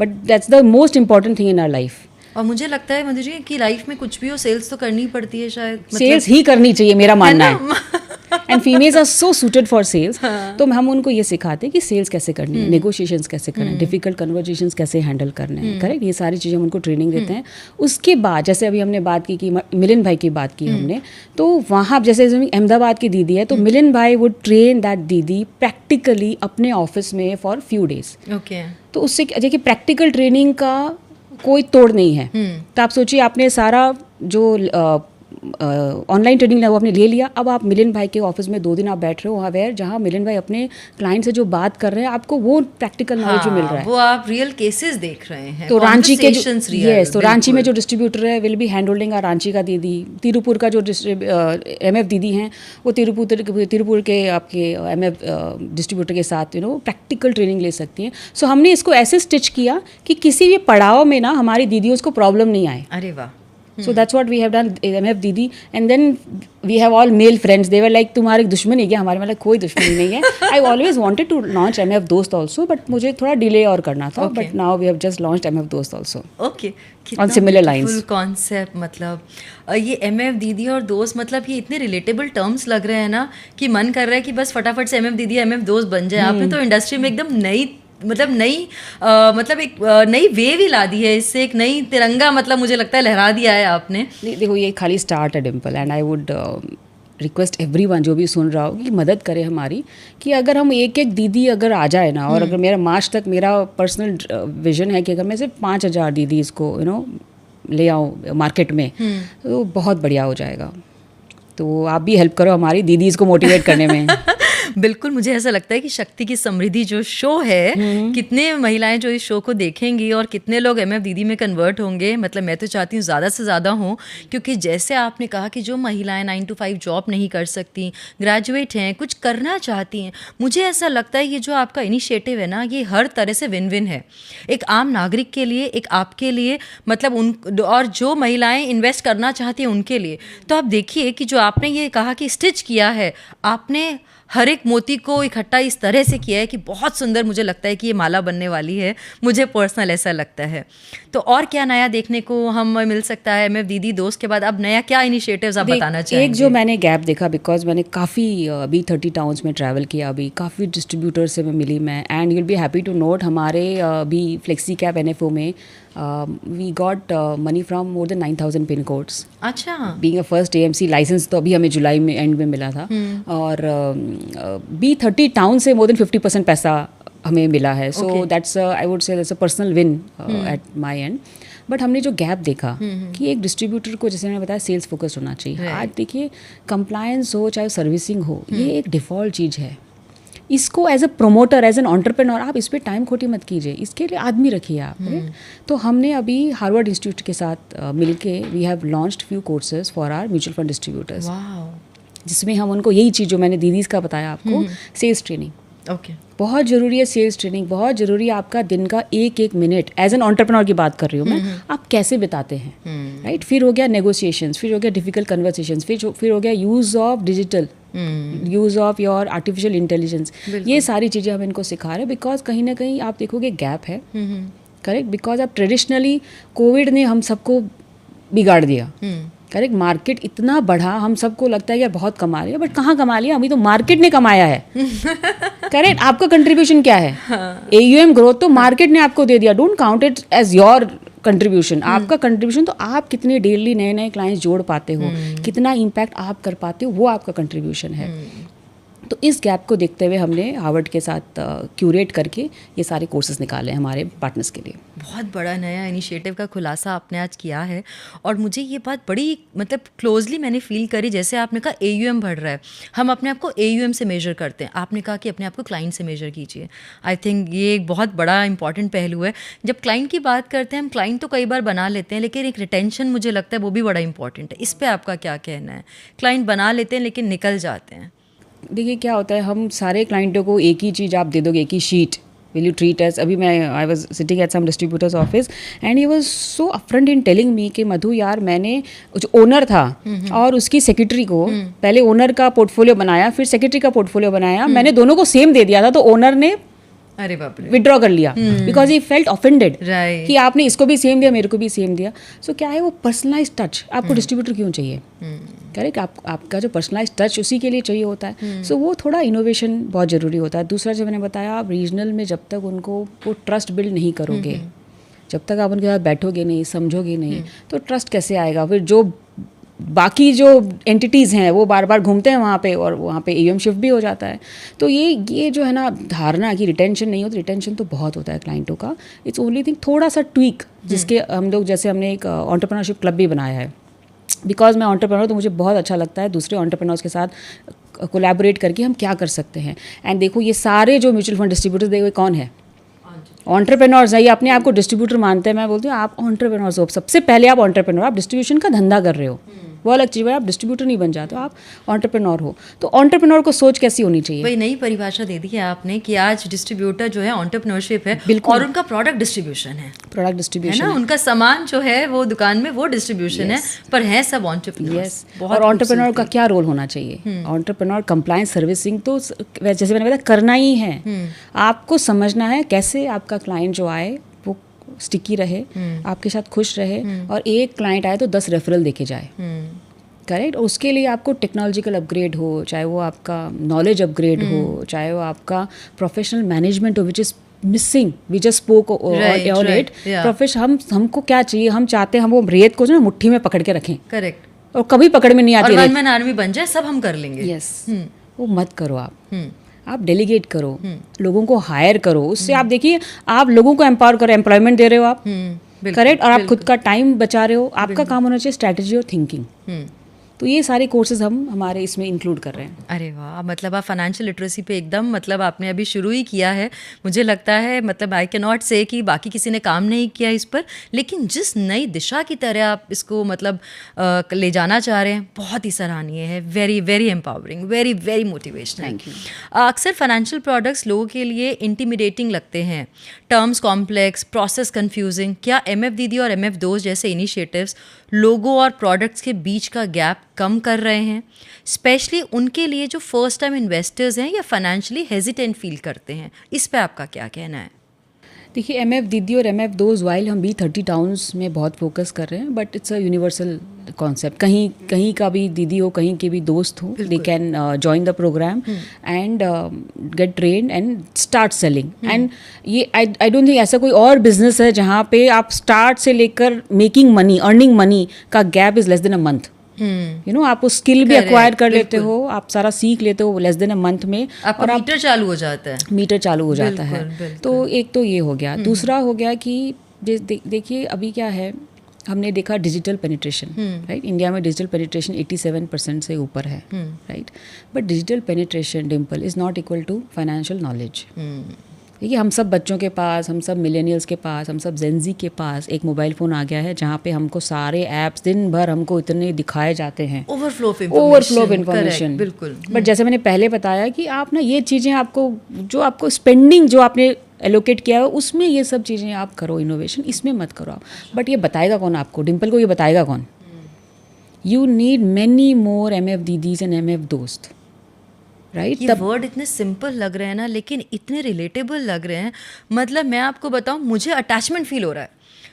but that's the most important thing in our life. और मुझे लगता है मधु जी कि लाइफ में कुछ भी हो, सेल्स तो करनी पड़ती है शायद, सेल्स ही करनी चाहिए, मेरा मानना है। And females are so suited for sales. तो हम उनको ये सिखाते हैं कि सेल्स कैसे करनी है, नेगोशिएशंस कैसे करना है, डिफिकल्ट कन्वर्जेशंस कैसे हैंडल करने हैं। करेक्ट, ये सारी चीज़ें हम उनको ट्रेनिंग देते हैं। उसके बाद जैसे अभी हमने बात की कि मिलिन भाई की बात की हमने, तो वहाँ जैसे अहमदाबाद की दीदी है, तो मिलिन भाई वुड ट्रेन दैट दीदी प्रैक्टिकली अपने ऑफिस में फॉर फ्यू डेज। ओके, तो उससे देखिए प्रैक्टिकल ट्रेनिंग का कोई तोड़ नहीं है। तो आप सोचिए, आपने सारा जो ऑनलाइन ट्रेनिंग है वो आपने ले लिया, अब आप मिलिन भाई के ऑफिस में 2 दिन आप बैठ रहे हो वहाँ वेयर जहाँ मिलिन भाई अपने क्लाइंट से जो बात कर रहे हैं, आपको वो प्रैक्टिकल नॉलेज मिल रहा है, वो आप रियल केसेस देख रहे हैं। तो रांची के तो रांची में जो डिस्ट्रीब्यूटर है विल बी हैंड होल्डिंग आ रांची का दीदी, तिरुपुर का जो एमएफ दीदी हैं वो तिरुपुर के आपके एमएफ डिस्ट्रीब्यूटर के साथ प्रैक्टिकल ट्रेनिंग ले सकती हैं। सो हमने इसको ऐसे स्टिच किया कि किसी भी पड़ाव में ना हमारी दीदियों को प्रॉब्लम नहीं आए। अरे वाह। So that's what we have done, MF दीदी, and then we have all male friends. They were like, तुम्हारी दुश्मनी क्या, हमारे मतलब कोई दुश्मनी नहीं है। I always wanted to launch MF दोस्त also, but मुझे थोड़ा डिले और करना था, but now we have just launched MF दोस्त also. Okay. On similar lines. Full concept, मतलब ये MF दीदी और दोस्त, मतलब ये इतने रिलेटेबल टर्म्स लग रहे हैं ना कि मन कर रहा है कि बस फटाफट से MF दीदी MF दोस्त बन जाए। आपने तो इंडस्ट्री में एकदम नई एक नई वेव ही ला दी है, इससे एक नई तिरंगा मतलब मुझे लगता है लहरा दिया है आपने। देखो, ये खाली स्टार्ट है Dimple, and I would request everyone जो भी सुन रहा हो कि मदद करे हमारी, कि अगर हम एक दीदी अगर आ जाए ना, और अगर मेरा मार्च तक मेरा पर्सनल विजन है कि अगर मैं सिर्फ 5,000 दीदी इसको ले आऊँ मार्केट में, तो बहुत बढ़िया हो जाएगा। तो आप भी हेल्प करो हमारी दीदीज़ को मोटिवेट करने में। बिल्कुल, मुझे ऐसा लगता है कि शक्ति की समृद्धि जो शो है, कितने महिलाएं जो इस शो को देखेंगी और कितने लोग MF दीदी में कन्वर्ट होंगे, मतलब मैं तो चाहती हूँ ज़्यादा से ज़्यादा हों, क्योंकि जैसे आपने कहा कि जो महिलाएं 9 to 5 जॉब नहीं कर सकती, ग्रेजुएट हैं, कुछ करना चाहती हैं, मुझे ऐसा लगता है ये जो आपका इनिशिएटिव है ना, ये हर तरह से विन विन है, एक आम नागरिक के लिए, एक आपके लिए, मतलब उन और जो महिलाएं इन्वेस्ट करना चाहती हैं उनके लिए। तो आप देखिए कि जो आपने ये कहा कि स्टिच किया है आपने, हर एक मोती को इकट्ठा इस तरह से किया है कि बहुत सुंदर, मुझे लगता है कि ये माला बनने वाली है, मुझे पर्सनल ऐसा लगता है। तो और क्या नया देखने को हम मिल सकता है? मैं दीदी दोस्त के बाद अब नया क्या इनिशिएटिव्स आप बताना चाहेंगे? एक जो मैंने गैप देखा, बिकॉज मैंने काफ़ी अभी 30 टाउन्स में ट्रैवल किया, अभी काफ़ी डिस्ट्रीब्यूटर से मैं मिली मैं, and you'll be happy to note हमारे अभी फ्लेक्सी कैप NFO में we got money from more than 9,000 pin codes. अच्छा, being a first AMC licence तो अभी हमें जुलाई में एंड में मिला था, और B30 टाउन से मोर देन 50% पैसा हमें मिला है। सो दैट्स आई वुड से that's a personal win at my and. But हमने जो गैप देखा कि एक डिस्ट्रीब्यूटर को, जैसे मैंने बताया, सेल्स फोकस्ड होना चाहिए। आज देखिए, कंप्लायंस हो चाहे सर्विसिंग हो, ये एक डिफ़ॉल्ट चीज़ है। इसको as a promoter, as an entrepreneur, आप इस पर टाइम खोटी मत कीजिए, इसके लिए आदमी रखिए आप। तो हमने अभी हार्वर्ड इंस्टीट्यूट के साथ मिलके we have launched few courses for our mutual fund distributors, जिसमें हम उनको यही चीज़ जो मैंने दीदीज़ का बताया आपको, सेल्स ट्रेनिंग बहुत ज़रूरी है। सेल्स ट्रेनिंग बहुत ज़रूरी है। आपका दिन का एक एक मिनट, एज एन एंटरप्रेन्योर की बात कर रही हूँ मैं, आप कैसे बिताते हैं, राइट? फिर हो गया नेगोशिएशंस, फिर हो गया डिफिकल्ट कन्वर्सेशंस, फिर हो गया use of digital, use of your artificial intelligence. ये सारी चीज़ें हम इनको सिखा रहे हैं, बिकॉज कहीं ना कहीं आप देखोगे गैप है, करेक्ट? बिकॉज अब ट्रेडिशनली कोविड ने हम सबको बिगाड़ दिया, करेक्ट? मार्केट इतना बढ़ा, हम सबको लगता है यार बहुत कमा रही है, बट कहाँ कमा लिया? अभी तो मार्केट ने कमाया है। करेक्ट? आपका कंट्रीब्यूशन क्या है? AUM ग्रोथ तो मार्केट ने आपको दे दिया। Don't count it as your contribution. आपका कंट्रीब्यूशन तो आप कितने डेली नए नए क्लाइंट्स जोड़ पाते हो, कितना इम्पैक्ट आप कर पाते हो, वो आपका कंट्रीब्यूशन है। तो इस गैप को देखते हुए हमने हार्वर्ड के साथ क्यूरेट करके ये सारे कोर्सेज निकाले हैं हमारे पार्टनर्स के लिए। बहुत बड़ा नया इनिशिएटिव का खुलासा आपने आज किया है, और मुझे ये बात बड़ी मतलब क्लोजली मैंने फील करी। जैसे आपने कहा AUM बढ़ रहा है, हम अपने आप को AUM से मेजर करते हैं, आपने कहा कि अपने आप को क्लाइंट से मेजर कीजिए। आई थिंक ये एक बहुत बड़ा इंपॉर्टेंट पहलू है। जब क्लाइंट की बात करते हैं, हम क्लाइंट तो कई बार बना लेते हैं, लेकिन एक रिटेंशन मुझे लगता है वो भी बड़ा इंपॉर्टेंट है। इस पर आपका क्या कहना है? क्लाइंट बना लेते हैं लेकिन निकल जाते हैं। देखिए क्या होता है, हम सारे क्लाइंटों को एक ही चीज़ आप दे दोगे, एक ही sheet, will you treat us. अभी I was sitting at some distributors office and he was so upfront in telling me कि मधु यार, मैंने जो ओनर था और उसकी सेक्रेटरी को, पहले ओनर का पोर्टफोलियो बनाया, फिर सेक्रेटरी का पोर्टफोलियो बनाया, मैंने दोनों को सेम दे दिया था, तो ओनर ने अरे बाप रे विड्रॉ कर लिया, because he felt offended Right. कि आपने इसको भी सेम दिया, मेरे को भी सेम दिया। सो क्या है, वो पर्सनलाइज टच आपको डिस्ट्रीब्यूटर क्यों चाहिए? करेक्ट? आपका जो पर्सनलाइज टच उसी के लिए चाहिए होता है। सो वो थोड़ा इनोवेशन बहुत ज़रूरी होता है। दूसरा जो मैंने बताया, आप रीजनल में जब तक उनको वो ट्रस्ट बिल्ड नहीं करोगे, जब तक आप उनके साथ बैठोगे नहीं, समझोगे नहीं, तो ट्रस्ट कैसे आएगा? फिर जो बाकी जो एंटिटीज़ हैं वो बार बार घूमते हैं वहाँ पे, और वहाँ पे AUM शिफ्ट भी हो जाता है। तो ये जो है ना धारणा कि रिटेंशन नहीं होती, रिटेंशन तो बहुत होता है क्लाइंटों का। इट्स ओनली थिंग थोड़ा सा ट्वीक, जिसके हम लोग, जैसे हमने एक एंटरप्रेन्योरशिप क्लब भी बनाया है, बिकॉज मैं एंटरप्रेन्योर, तो मुझे बहुत अच्छा लगता है दूसरे एंटरप्रेन्योर्स के साथ कोलैबोरेट करके हम क्या कर सकते हैं। एंड देखो, ये सारे जो म्यूचुअल फंड डिस्ट्रीब्यूटर्स, देखो कौन है? एंटरप्रेन्योर्स है। ये अपने आप को डिस्ट्रीब्यूटर मानते हैं। मैं बोलती हूँ आप एंटरप्रेन्योर्स हो, सबसे पहले आप एंटरप्रेन्योर, आप डिस्ट्रीब्यूशन का धंधा कर रहे हो, वो अलग चीज़ है। आप डिस्ट्रीब्यूटर नहीं बन जाते, आप एंटरप्रेन्योर हो। तो एंटरप्रेन्योर को सोच कैसी होनी चाहिए? वही नई परिभाषा दे दी है आपने कि आज डिस्ट्रीब्यूटर जो है एंटरप्रेन्योरशिप है, और उनका प्रोडक्ट डिस्ट्रीब्यूशन है, प्रोडक्ट डिस्ट्रीब्यूशन है ना, उनका सामान जो है वो दुकान में वो डिस्ट्रीब्यूशन है, पर है सब एंटरप्रेन्योर्स। और एंटरप्रेन्योर का क्या रोल होना चाहिए? एंटरप्रेन्योर कंप्लायंस सर्विसिंग तो जैसे मैंने बताया करना ही है। आपको समझना है कैसे आपका क्लाइंट जो आए वो स्टिकी रहे, आपके साथ खुश रहे, और एक क्लाइंट आए तो 10 रेफरल देके जाए। करेक्ट? उसके लिए आपको टेक्नोलॉजिकल अपग्रेड हो, चाहे वो आपका नॉलेज अपग्रेड हो, चाहे वो आपका प्रोफेशनल मैनेजमेंट हो, which is missing, we just spoke on it. Profession हमको क्या चाहिए? हम चाहते हैं हम वो रेत को जो ना मुट्ठी में पकड़ के रखें, करेक्ट, और कभी पकड़ में नहीं आती, वन मैन आर्मी बन जाए, सब हम कर लेंगे। यस, वो मत करो आप डेलीगेट करो, लोगों को हायर करो। उससे आप देखिए, आप लोगों को एम्पावर करो, एम्प्लॉयमेंट दे रहे हो आप, करेक्ट? और आप खुद का टाइम बचा रहे हो। आपका काम होना चाहिए स्ट्रैटेजी और थिंकिंग। तो ये सारे कोर्सेज हम हमारे इसमें इंक्लूड कर रहे हैं। अरे वाह, मतलब आप फाइनेंशियल लिटरेसी पे एकदम, मतलब आपने अभी शुरू ही किया है। मुझे लगता है, मतलब आई कैन नॉट से कि बाकी किसी ने काम नहीं किया इस पर, लेकिन जिस नई दिशा की तरह आप इसको मतलब ले जाना चाह रहे हैं, बहुत ही सराहनीय है। Very very empowering, very very motivational. Thank you. अक्सर फाइनेंशियल प्रोडक्ट्स लोगों के लिए इंटिमिडेटिंग लगते हैं, टर्म्स कॉम्प्लेक्स, प्रोसेस कंफ्यूजिंग, क्या एमएफ दीदी और एमएफ दोस्त जैसे इनिशिएटिव्स लोगो और प्रोडक्ट्स के बीच का गैप कम कर रहे हैं, स्पेशली उनके लिए जो फर्स्ट टाइम इन्वेस्टर्स हैं या फाइनेंशियली हेजिटेंट फील करते हैं? इस पे आपका क्या कहना है? देखिए, एमएफ दीदी और एमएफ दोस्त वाइल हम B30 टाउन्स में बहुत फोकस कर रहे हैं, but it's a universal concept. कहीं कहीं का भी दीदी हो, कहीं के भी दोस्त हो, they can join the program and get train and start selling. And ये आई डोंट थिंक ऐसा कोई और बिजनेस है जहाँ पे आप स्टार्ट से लेकर मेकिंग मनी, अर्निंग मनी का gap is less than a month. आप वो स्किल भी एक्वायर कर लेते हो, आप सारा सीख लेते हो लेस देन अ मंथ में, और मीटर चालू हो जाता है. मीटर चालू हो जाता है. तो एक तो ये हो गया. दूसरा हो गया कि देखिए अभी क्या है, हमने देखा डिजिटल पेनिट्रेशन, राइट. इंडिया में डिजिटल पेनिट्रेशन 87% से ऊपर है, right. But digital penetration, Dimple, is not equal to financial knowledge. देखिए, हम सब बच्चों के पास, हम सब मिलेनियल्स के पास, हम सब जेनजी के पास एक मोबाइल फ़ोन आ गया है जहाँ पे हमको सारे ऐप्स दिन भर हमको इतने दिखाए जाते हैं, ओवरफ्लो ऑफ इन्फॉर्मेशन. बिल्कुल. बट जैसे मैंने पहले बताया कि आप ना ये चीज़ें आपको स्पेंडिंग जो आपने एलोकेट किया है उसमें ये सब चीज़ें आप करो, इनोवेशन इसमें मत करो आप. बट ये बताएगा कौन आपको? डिम्पल को ये बताएगा कौन? You need many more MF didis and MF दोस्त, राइट. ये वर्ड इतने सिंपल लग रहे हैं ना, लेकिन इतने रिलेटेबल लग रहे हैं. मतलब मैं आपको बताऊं, मुझे अटैचमेंट फील हो रहा है.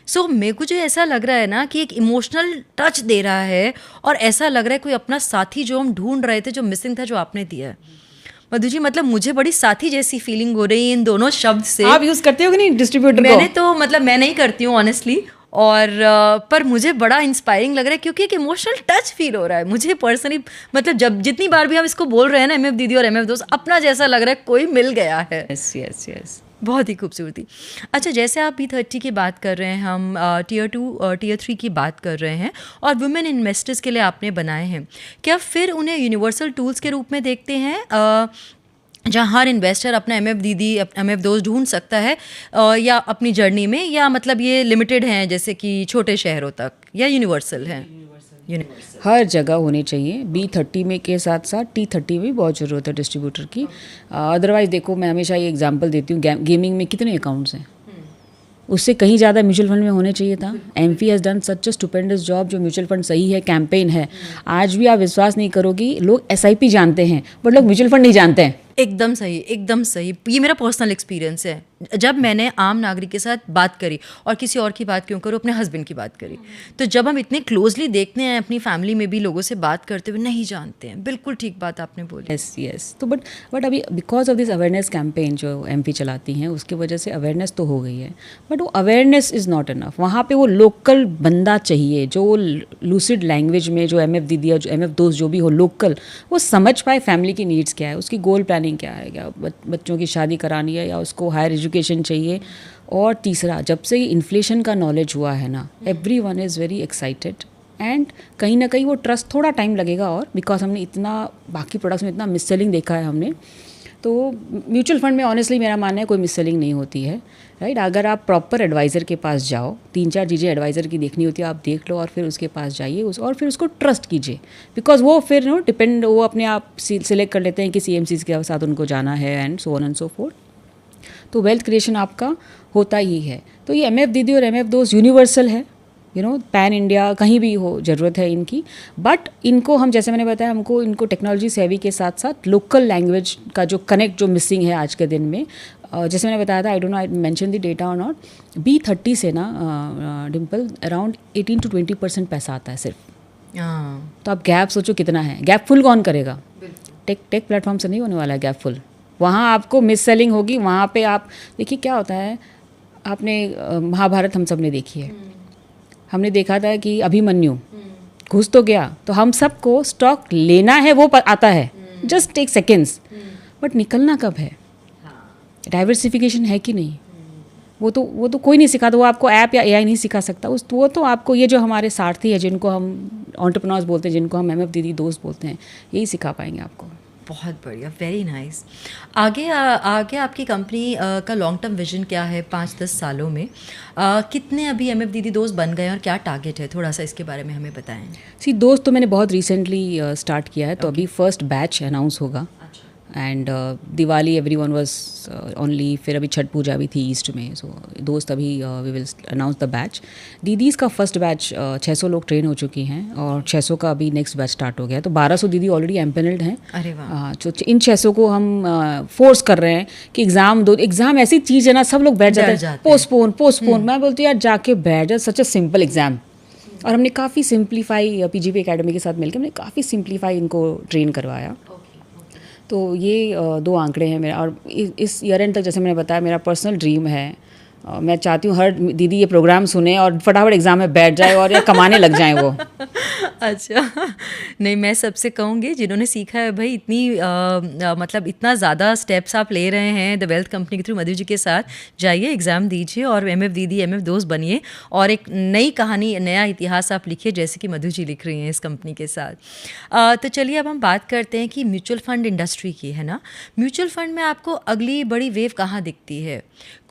सो मेरे को जो ऐसा लग रहा है ना कि एक इमोशनल टच दे रहा है, और ऐसा लग रहा है कोई अपना साथी जो हम ढूंढ रहे थे, जो मिसिंग था, जो आपने दिया है. मधु जी, मतलब मुझे बड़ी साथी जैसी फीलिंग हो रही है इन दोनों शब्द से. आप यूज़ करते हो कि नहीं डिस्ट्रीब्यूटर? मैंने तो मतलब मैं नहीं करती हूँ ऑनेस्टली, और पर मुझे बड़ा इंस्पायरिंग लग रहा है क्योंकि एक इमोशनल टच फील हो रहा है मुझे पर्सनली. मतलब जब जितनी बार भी हम इसको बोल रहे हैं ना, एमएफ दीदी और एमएफ दोस्त, अपना जैसा लग रहा है, कोई मिल गया है. Yes yes yes. बहुत ही खूबसूरती. अच्छा, जैसे आप B30 की बात कर रहे हैं, हम Tier 2 Tier 3 की बात कर रहे हैं, और वुमेन इन्वेस्टर्स के लिए आपने बनाए हैं. क्या फिर उन्हें यूनिवर्सल टूल्स के रूप में देखते हैं, जहाँ हर इन्वेस्टर अपना एमएफ दीदी, एमएफ दोस्त ढूंढ सकता है, या अपनी जर्नी में, या मतलब ये लिमिटेड हैं जैसे कि छोटे शहरों तक, या यूनिवर्सल हैं? हर जगह होनी चाहिए. B30 में के साथ साथ T30 में भी बहुत ज़रूरत है डिस्ट्रीब्यूटर की. अदरवाइज़ देखो, मैं हमेशा ये एग्जांपल देती हूँ, गेमिंग में कितने अकाउंट्स हैं? उससे कहीं ज़्यादा म्यूचुअल फंड में होने चाहिए था. MF has done such a stupendous job. जो म्यूचुअल फंड सही है, कैंपेन है. आज भी आप विश्वास नहीं करोगी, लोग SIP जानते हैं बट लोग म्यूचुअल फंड नहीं जानते हैं. एकदम सही, एकदम सही. ये मेरा पर्सनल एक्सपीरियंस है. जब मैंने आम नागरिक के साथ बात करी, और किसी और की बात क्यों करूँ, अपने हस्बैंड की बात करी, तो जब हम इतने क्लोजली देखते हैं, अपनी फैमिली में भी लोगों से बात करते हुए नहीं जानते हैं. बिल्कुल ठीक बात आपने बोली. Yes yes. तो बट अभी because of this awareness campaign जो एमपी चलाती हैं, उसकी वजह से अवेयरनेस तो हो गई है, बट वो अवेयरनेस इज़ नॉट इनफ. वहाँ पे वो लोकल बंदा चाहिए जो लूसिड लैंग्वेज में, जो एमएफ दीदी या जो एमएफ दोस्त जो भी हो लोकल, वो समझ पाए फैमिली की नीड्स क्या है, उसकी गोल प्लानिंग क्या है, क्या बच्चों की शादी करानी है या उसको हायर एजुकेशन चाहिए. और तीसरा, जब से इन्फ्लेशन का नॉलेज हुआ है ना, everyone is very excited. And कहीं ना कहीं वो ट्रस्ट थोड़ा टाइम लगेगा, और बिकॉज हमने इतना बाकी प्रोडक्ट्स में इतना मिस सेलिंग देखा है हमने. तो म्यूचुअल फंड में ऑनेस्टली मेरा मानना है कोई मिस सेलिंग नहीं होती है, राइट. अगर आप प्रॉपर एडवाइज़र के पास जाओ, 3-4 चीज़ें एडवाइज़र की देखनी होती है, आप देख लो और फिर उसके पास जाइए, और फिर उसको ट्रस्ट कीजिए. बिकॉज वो फिर डिपेंड, वो अपने आप सिलेक्ट कर लेते हैं कि CMCs के साथ उनको जाना है, and so on and so fourth. तो वेल्थ क्रिएशन आपका होता ही है. तो ये एमएफ दीदी और एमएफ दोस्त यूनिवर्सल है, पैन इंडिया, कहीं भी हो ज़रूरत है इनकी. बट इनको हम, जैसे मैंने बताया, हमको इनको टेक्नोलॉजी सेवी के साथ साथ लोकल लैंग्वेज का जो कनेक्ट जो मिसिंग है आज के दिन में. जैसे मैंने बताया था, I don't know I mention the data और नॉट, B30 से ना डिम्पल अराउंड 18 to 20% पैसा आता है सिर्फ. तो आप गैप सोचो कितना है. गैप फुल कौन करेगा? टेक प्लेटफॉर्म से नहीं होने वाला है गैप फुल. वहाँ आपको मिस सेलिंग होगी. वहाँ पे आप देखिए क्या होता है, आपने महाभारत हम सब ने देखी है. हमने देखा था कि अभिमन्यु घुस तो गया, तो हम सबको स्टॉक लेना है वो आता है, जस्ट टेक सेकेंड्स, बट निकलना कब है? डाइवर्सिफिकेशन है कि नहीं? वो तो कोई नहीं सिखाता. वो आपको ऐप या AI नहीं सिखा सकता. वो तो आपको ये जो हमारे सारथी है, जिनको हम एंटरप्रेन्योर्स बोलते हैं, जिनको हम एमएफ दीदी दोस्त बोलते हैं, यही सिखा पाएंगे आपको. बहुत बढ़िया, वेरी नाइस. आगे आपकी कंपनी का लॉन्ग टर्म विजन क्या है 5-10 सालों में? कितने अभी एमएफ दीदी दोस्त बन गए और क्या टारगेट है? थोड़ा सा इसके बारे में हमें बताएं. दोस्त तो मैंने बहुत रिसेंटली स्टार्ट किया है, तो अभी फर्स्ट बैच अनाउंस होगा and Diwali everyone was only, फिर अभी छठ पूजा भी थी ईस्ट में, सो दोस्त अभी we will announce the batch. दीदीज़ का फर्स्ट बैच 600 लोग ट्रेन हो चुकी हैं और 600 का अभी नेक्स्ट बैच स्टार्ट हो गया, तो 1200 दीदी ऑलरेडी एम्पेनल्ड हैं। अरे वाह। तो इन 600 को हम फोर्स कर रहे हैं कि एग्ज़ाम ऐसी चीज़ है ना, सब लोग बैठ जाते हैं पोस्टपोन। मैं बोलती हूँ यार जाके बैठ जा, सच ए सिंपल एग्ज़ाम। और हमने काफ़ी सिंप्लीफाई, पीजीपी एकेडमी के साथ मिलकर हमने काफ़ी सिंप्लीफाई इनको ट्रेन करवाया। तो ये 2 आंकड़े हैं मेरा। और इस ईयर एंड तक जैसे मैंने बताया मेरा पर्सनल ड्रीम है, मैं चाहती हूँ हर दीदी ये प्रोग्राम सुने और फटाफट एग्ज़ाम में बैठ जाए और या कमाने लग जाएं वो। अच्छा, नहीं मैं सबसे कहूँगी जिन्होंने सीखा है भाई, इतनी मतलब इतना ज़्यादा स्टेप्स आप ले रहे हैं द वेल्थ कंपनी के थ्रू मधु जी के साथ, जाइए एग्ज़ाम दीजिए और एमएफ दीदी एमएफ दोस्त बनिए और एक नई कहानी, नया इतिहास आप लिखिए जैसे कि मधु जी लिख रही हैं इस कंपनी के साथ। तो चलिए अब हम बात करते हैं कि म्यूचुअल फंड इंडस्ट्री की, है ना। म्यूचुअल फंड में आपको अगली बड़ी वेव कहाँ दिखती है?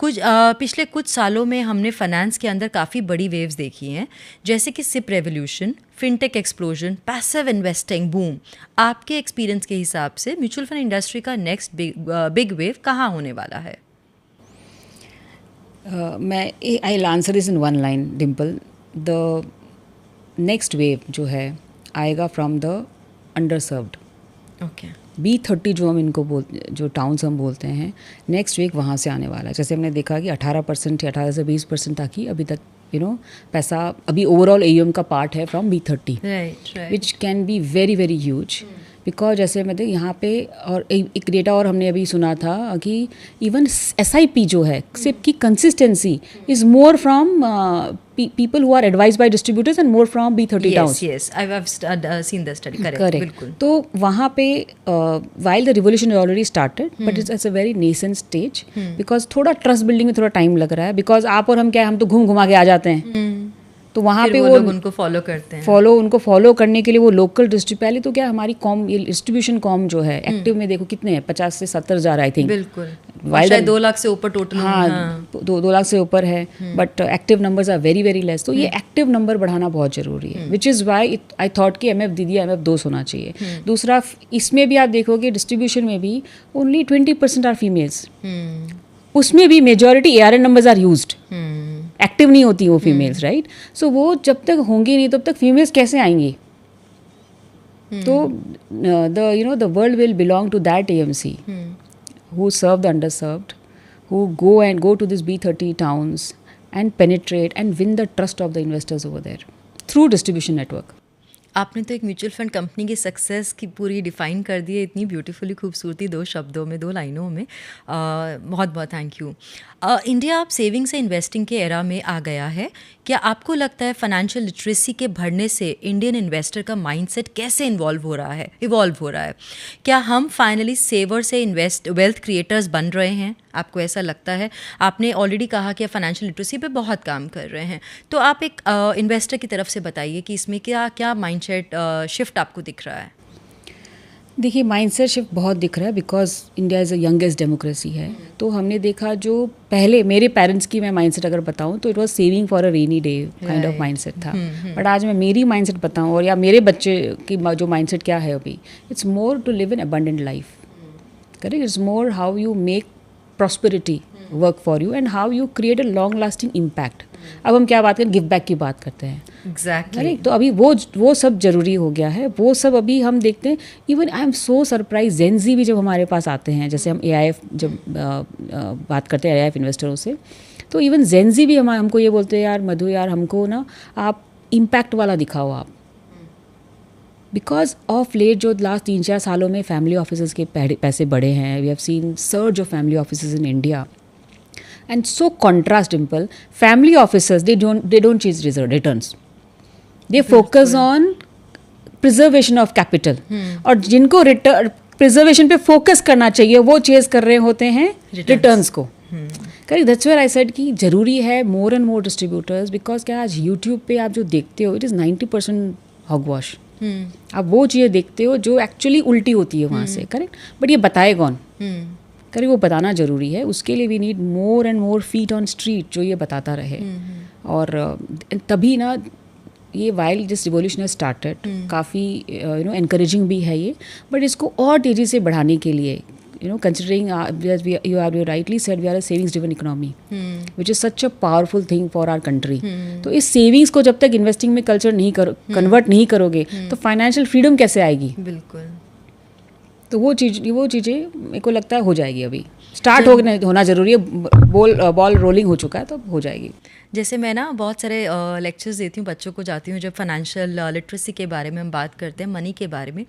पिछले कुछ सालों में हमने फाइनेंस के अंदर काफ़ी बड़ी वेव्स देखी हैं, जैसे कि SIP revolution, fintech explosion, passive investing boom. आपके एक्सपीरियंस के हिसाब से म्यूचुअल फंड इंडस्ट्री का नेक्स्ट बिग वेव कहाँ होने वाला है? I will answer this in one line Dimple. The next wave जो है आएगा from the underserved. Okay. B30 जो हम इनको जो टाउन्स हम बोलते हैं, नेक्स्ट वीक वहाँ से आने वाला है। जैसे हमने देखा कि 18% या 18 से 20% तक ही अभी तक पैसा अभी ओवरऑल AUM का पार्ट है from B30, which can be very very huge. Because जैसे मैं यहाँ पे और एक डेटा और हमने अभी सुना था कि इवन SIP जो है सिप की consistency is more from people who are advised by distributors and more from B30 towns. Yes, I've seen the study. Correct. बिल्कुल। तो वहाँ पे while the revolution has already started, but it's a very nascent stage, because थोड़ा trust building में थोड़ा time लग रहा है, बिकॉज आप और हम क्या है, हम तो घूम घुमा के आ जाते हैं। तो वहाँ पे वो लोग उनको फॉलो करते हैं, उनको फॉलो करने के लिए वो लोकल पहले तो क्या हमारी कॉम, ये डिस्ट्रीब्यूशन कॉम जो है एक्टिव में देखो कितने हैं, 50 से 70 जा रहा है आई थिंक। बिल्कुल, शायद 2 लाख से ऊपर टोटल। हाँ, 2 लाख से ऊपर है, but active numbers are very very less. तो ये एक्टिव नंबर बढ़ाना बहुत जरूरी है, which is why I thought कि MF दीदी MF 2 होना चाहिए। दूसरा, इसमें भी आप देखोगे डिस्ट्रीब्यूशन में भी ओनली 20% आर फीमेल्स, उसमें भी majority ARN numbers are used, active नहीं होती वो फीमेल्स, राइट। सो वो जब तक होंगी नहीं तब तक फीमेल्स कैसे आएंगी? तो the world will belong to that AMC who serve the underserved, who go to these B30 towns and penetrate and win the trust of the investors over there through distribution network. आपने तो एक mutual fund company की success की पूरी define कर दी है इतनी beautifully, खूबसूरती 2 शब्दों में, 2 लाइनों में। बहुत बहुत थैंक यू। इंडिया अब सेविंग से इन्वेस्टिंग के एरा में आ गया है। क्या आपको लगता है फाइनेंशियल लिटरेसी के बढ़ने से इंडियन इन्वेस्टर का माइंडसेट कैसे इवॉल्व हो रहा है? क्या हम फाइनली सेवर से वेल्थ क्रिएटर्स बन रहे हैं? आपको ऐसा लगता है? आपने ऑलरेडी कहा कि आप फाइनेंशियल लिटरेसी पे बहुत काम कर रहे हैं, तो आप एक इन्वेस्टर की तरफ से बताइए कि इसमें क्या माइंडसेट शिफ्ट आपको दिख रहा है? देखिए, माइंडसेट शिफ्ट बहुत दिख रहा है because India is a youngest democracy है। तो हमने देखा जो पहले मेरे पेरेंट्स की मैं माइंडसेट अगर बताऊं तो it was saving for a rainy day kind of mindset था। बट आज मैं मेरी माइंडसेट बताऊं और या मेरे बच्चे की जो माइंडसेट क्या है अभी, it's more to live in abundant life. Correct, it's more how you make prosperity work for you and how you create a long lasting impact. अब हम क्या बात करें, गिव बैक की बात करते हैं। एग्जैक्टली। तो अभी वो सब जरूरी हो गया है, वो सब अभी हम देखते हैं। Even I am so surprise, Gen Z भी जब हमारे पास आते हैं, जैसे हम AIF जब बात करते हैं AIF इन्वेस्टरों से, तो इवन जेनजी भी हमको ये बोलते हैं, यार मधु यार हमको ना आप इम्पैक्ट वाला दिखाओ आप। बिकॉज ऑफ लेट जो लास्ट 3-4 सालों में फैमिली ऑफिसर्स के पैसे बढ़े हैं, we have seen surge of family officers in India. And so contrast, Dimple, family officers, they don't chase returns. They focus on preservation of capital. और जिनको preservation पे focus करना चाहिए वो चेज कर रहे होते हैं returns को। Correct, that's where I said कि जरूरी है more and more distributors, because क्या आज YouTube पे आप जो देखते हो, it is 90% hogwash. आप वो चीज़ें देखते हो जो एक्चुअली उल्टी होती है वहाँ से, करेक्ट। बट ये बताए कौन? करें, वो बताना ज़रूरी है। उसके लिए we need more and more feet on street जो ये बताता रहे। और तभी ना ये while this revolution has started, काफ़ी एनकरेजिंग भी है ये, बट इसको और तेज़ी से बढ़ाने के लिए considering you rightly said we are a savings driven economy, which is such a powerful thing for our country. तो इस सेविंग्स को जब तक इन्वेस्टिंग में कल्चर नहीं कन्वर्ट नहीं करोगे तो फाइनेंशियल फ्रीडम कैसे आएगी? बिल्कुल। तो वो चीज़ें मेरे को लगता है हो जाएगी, अभी स्टार्ट होना ज़रूरी है, बॉल रोलिंग हो चुका है तो हो जाएगी। जैसे मैं ना बहुत सारे लेक्चर्स देती हूँ बच्चों को, जाती हूँ, जब फाइनेंशियल लिटरेसी के बारे में हम बात करते हैं, मनी के बारे में,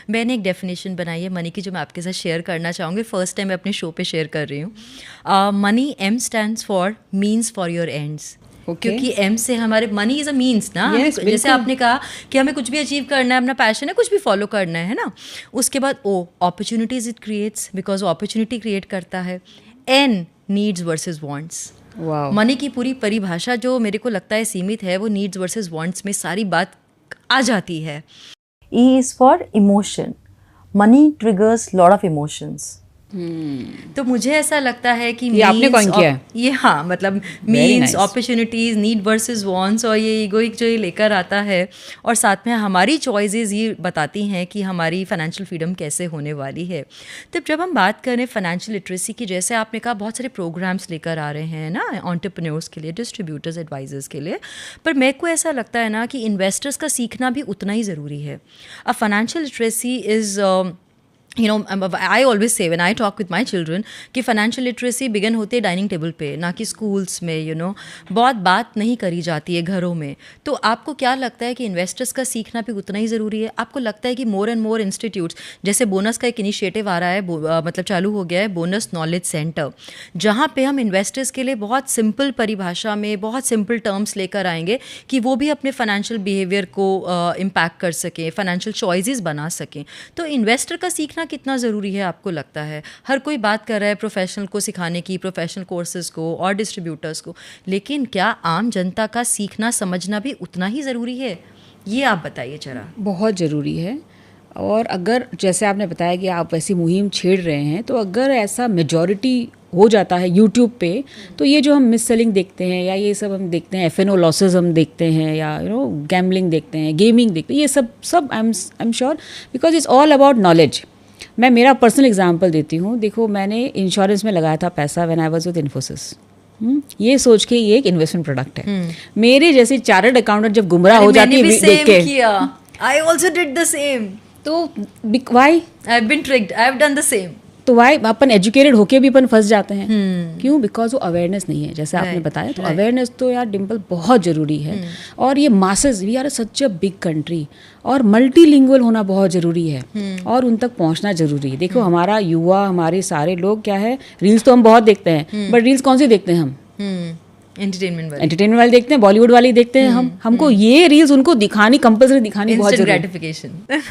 मैंने एक डेफिनेशन बनाई है मनी की जो मैं आपके साथ शेयर करना चाहूँगी। फर्स्ट टाइम मैं अपने शो पे शेयर कर रही हूँ। Money M stands for means for your ends. क्योंकि एम से हमारे मनी इज़ अ मीन्स ना, जैसे आपने कहा कि हमें कुछ भी अचीव करना है, अपना पैशन है, कुछ भी फॉलो करना है ना। उसके बाद opportunities it creates, because opportunity create करता है। N needs versus wants. Money की पूरी परिभाषा जो मेरे को लगता है सीमित है, वो नीड्स वर्सेस वांट्स में सारी बात आ जाती है। E is for emotion. Money triggers lot of emotions. तो मुझे ऐसा लगता है कि ये आपने कौन किया है? ये हाँ, मतलब means, opportunities, need versus wants, और ये ईगोइक जो ये लेकर आता है, और साथ में हमारी चॉइसेस ये बताती हैं कि हमारी फाइनेंशियल फ्रीडम कैसे होने वाली है। तब जब हम बात करें फाइनेंशियल लिटरेसी की, जैसे आपने कहा बहुत सारे प्रोग्राम्स लेकर आ रहे हैं ना एंटरप्रेन्योर्स के लिए, डिस्ट्रीब्यूटर्स, एडवाइजर्स के लिए, पर मेरे को ऐसा लगता है ना कि इन्वेस्टर्स का सीखना भी उतना ही ज़रूरी है। Financial literacy is I always say when I talk with my children कि फाइनेंशियल लिटरेसी बिगन होते डाइनिंग टेबल पे, ना कि स्कूल्स में। बहुत बात नहीं करी जाती है घरों में। तो आपको क्या लगता है कि इन्वेस्टर्स का सीखना भी उतना ही ज़रूरी है? आपको लगता है कि मोर एंड मोर इंस्टीट्यूट्स, जैसे बोनस का एक इनिशिएटिव आ रहा है, मतलब चालू हो गया है, बोनस नॉलेज सेंटर, जहाँ पे हम इन्वेस्टर्स के लिए बहुत सिंपल परिभाषा में बहुत सिंपल टर्म्स लेकर आएंगे कि वो भी अपने फाइनेंशियल बिहेवियर को इम्पैक्ट कर सकें, फाइनेंशियल चॉइसेस बना सकें। तो इन्वेस्टर का सीखना कितना ज़रूरी है आपको लगता है? हर कोई बात कर रहा है प्रोफेशनल को सिखाने की, प्रोफेशनल कोर्सेज़ को और डिस्ट्रीब्यूटर्स को, लेकिन क्या आम जनता का सीखना समझना भी उतना ही ज़रूरी है? ये आप बताइए जरा। बहुत ज़रूरी है। और अगर जैसे आपने बताया कि आप ऐसी मुहिम छेड़ रहे हैं, तो अगर ऐसा मेजॉरिटी हो जाता है यूट्यूब पे, तो ये जो हम मिस सेलिंग देखते हैं या ये सब हम देखते हैं, FNO लॉसेस हम देखते हैं, या गैम्बलिंग देखते हैं, गेमिंग देखते हैं, ये सब I am sure because it's all about knowledge. मैं मेरा पर्सनल एग्जांपल देती हूँ। देखो, मैंने इंश्योरेंस में लगाया था पैसा when I was with Infosys, ये सोच के ये एक इन्वेस्टमेंट प्रोडक्ट है। मेरे जैसे चार्टर्ड अकाउंटेंट जब गुमराह हो जाती है देख के, I also did the same. तो why I have been tricked, I have done the same. तो वाई अपन एजुकेटेड होके भी अपन फंस जाते हैं। क्यों? बिकॉज वो अवेयरनेस नहीं है, जैसे आपने बताया। तो अवेयरनेस तो यार डिम्पल बहुत ज़रूरी है। और ये masses, we are such a big country, और मल्टीलिंगुअल होना बहुत ज़रूरी है, और उन तक पहुंचना ज़रूरी है। देखो, हमारा युवा, हमारे सारे लोग क्या है, रील्स तो हम बहुत देखते हैं, बट रील्स कौन सी देखते हैं हम? एंटरटेनमेंट वाली देखते हैं, बॉलीवुड वाली देखते हैं हम। हमको ये रील्स उनको दिखानी, कंपल्सरी दिखानी बहुत जरूरी है। ग्रेटिफिकेशन।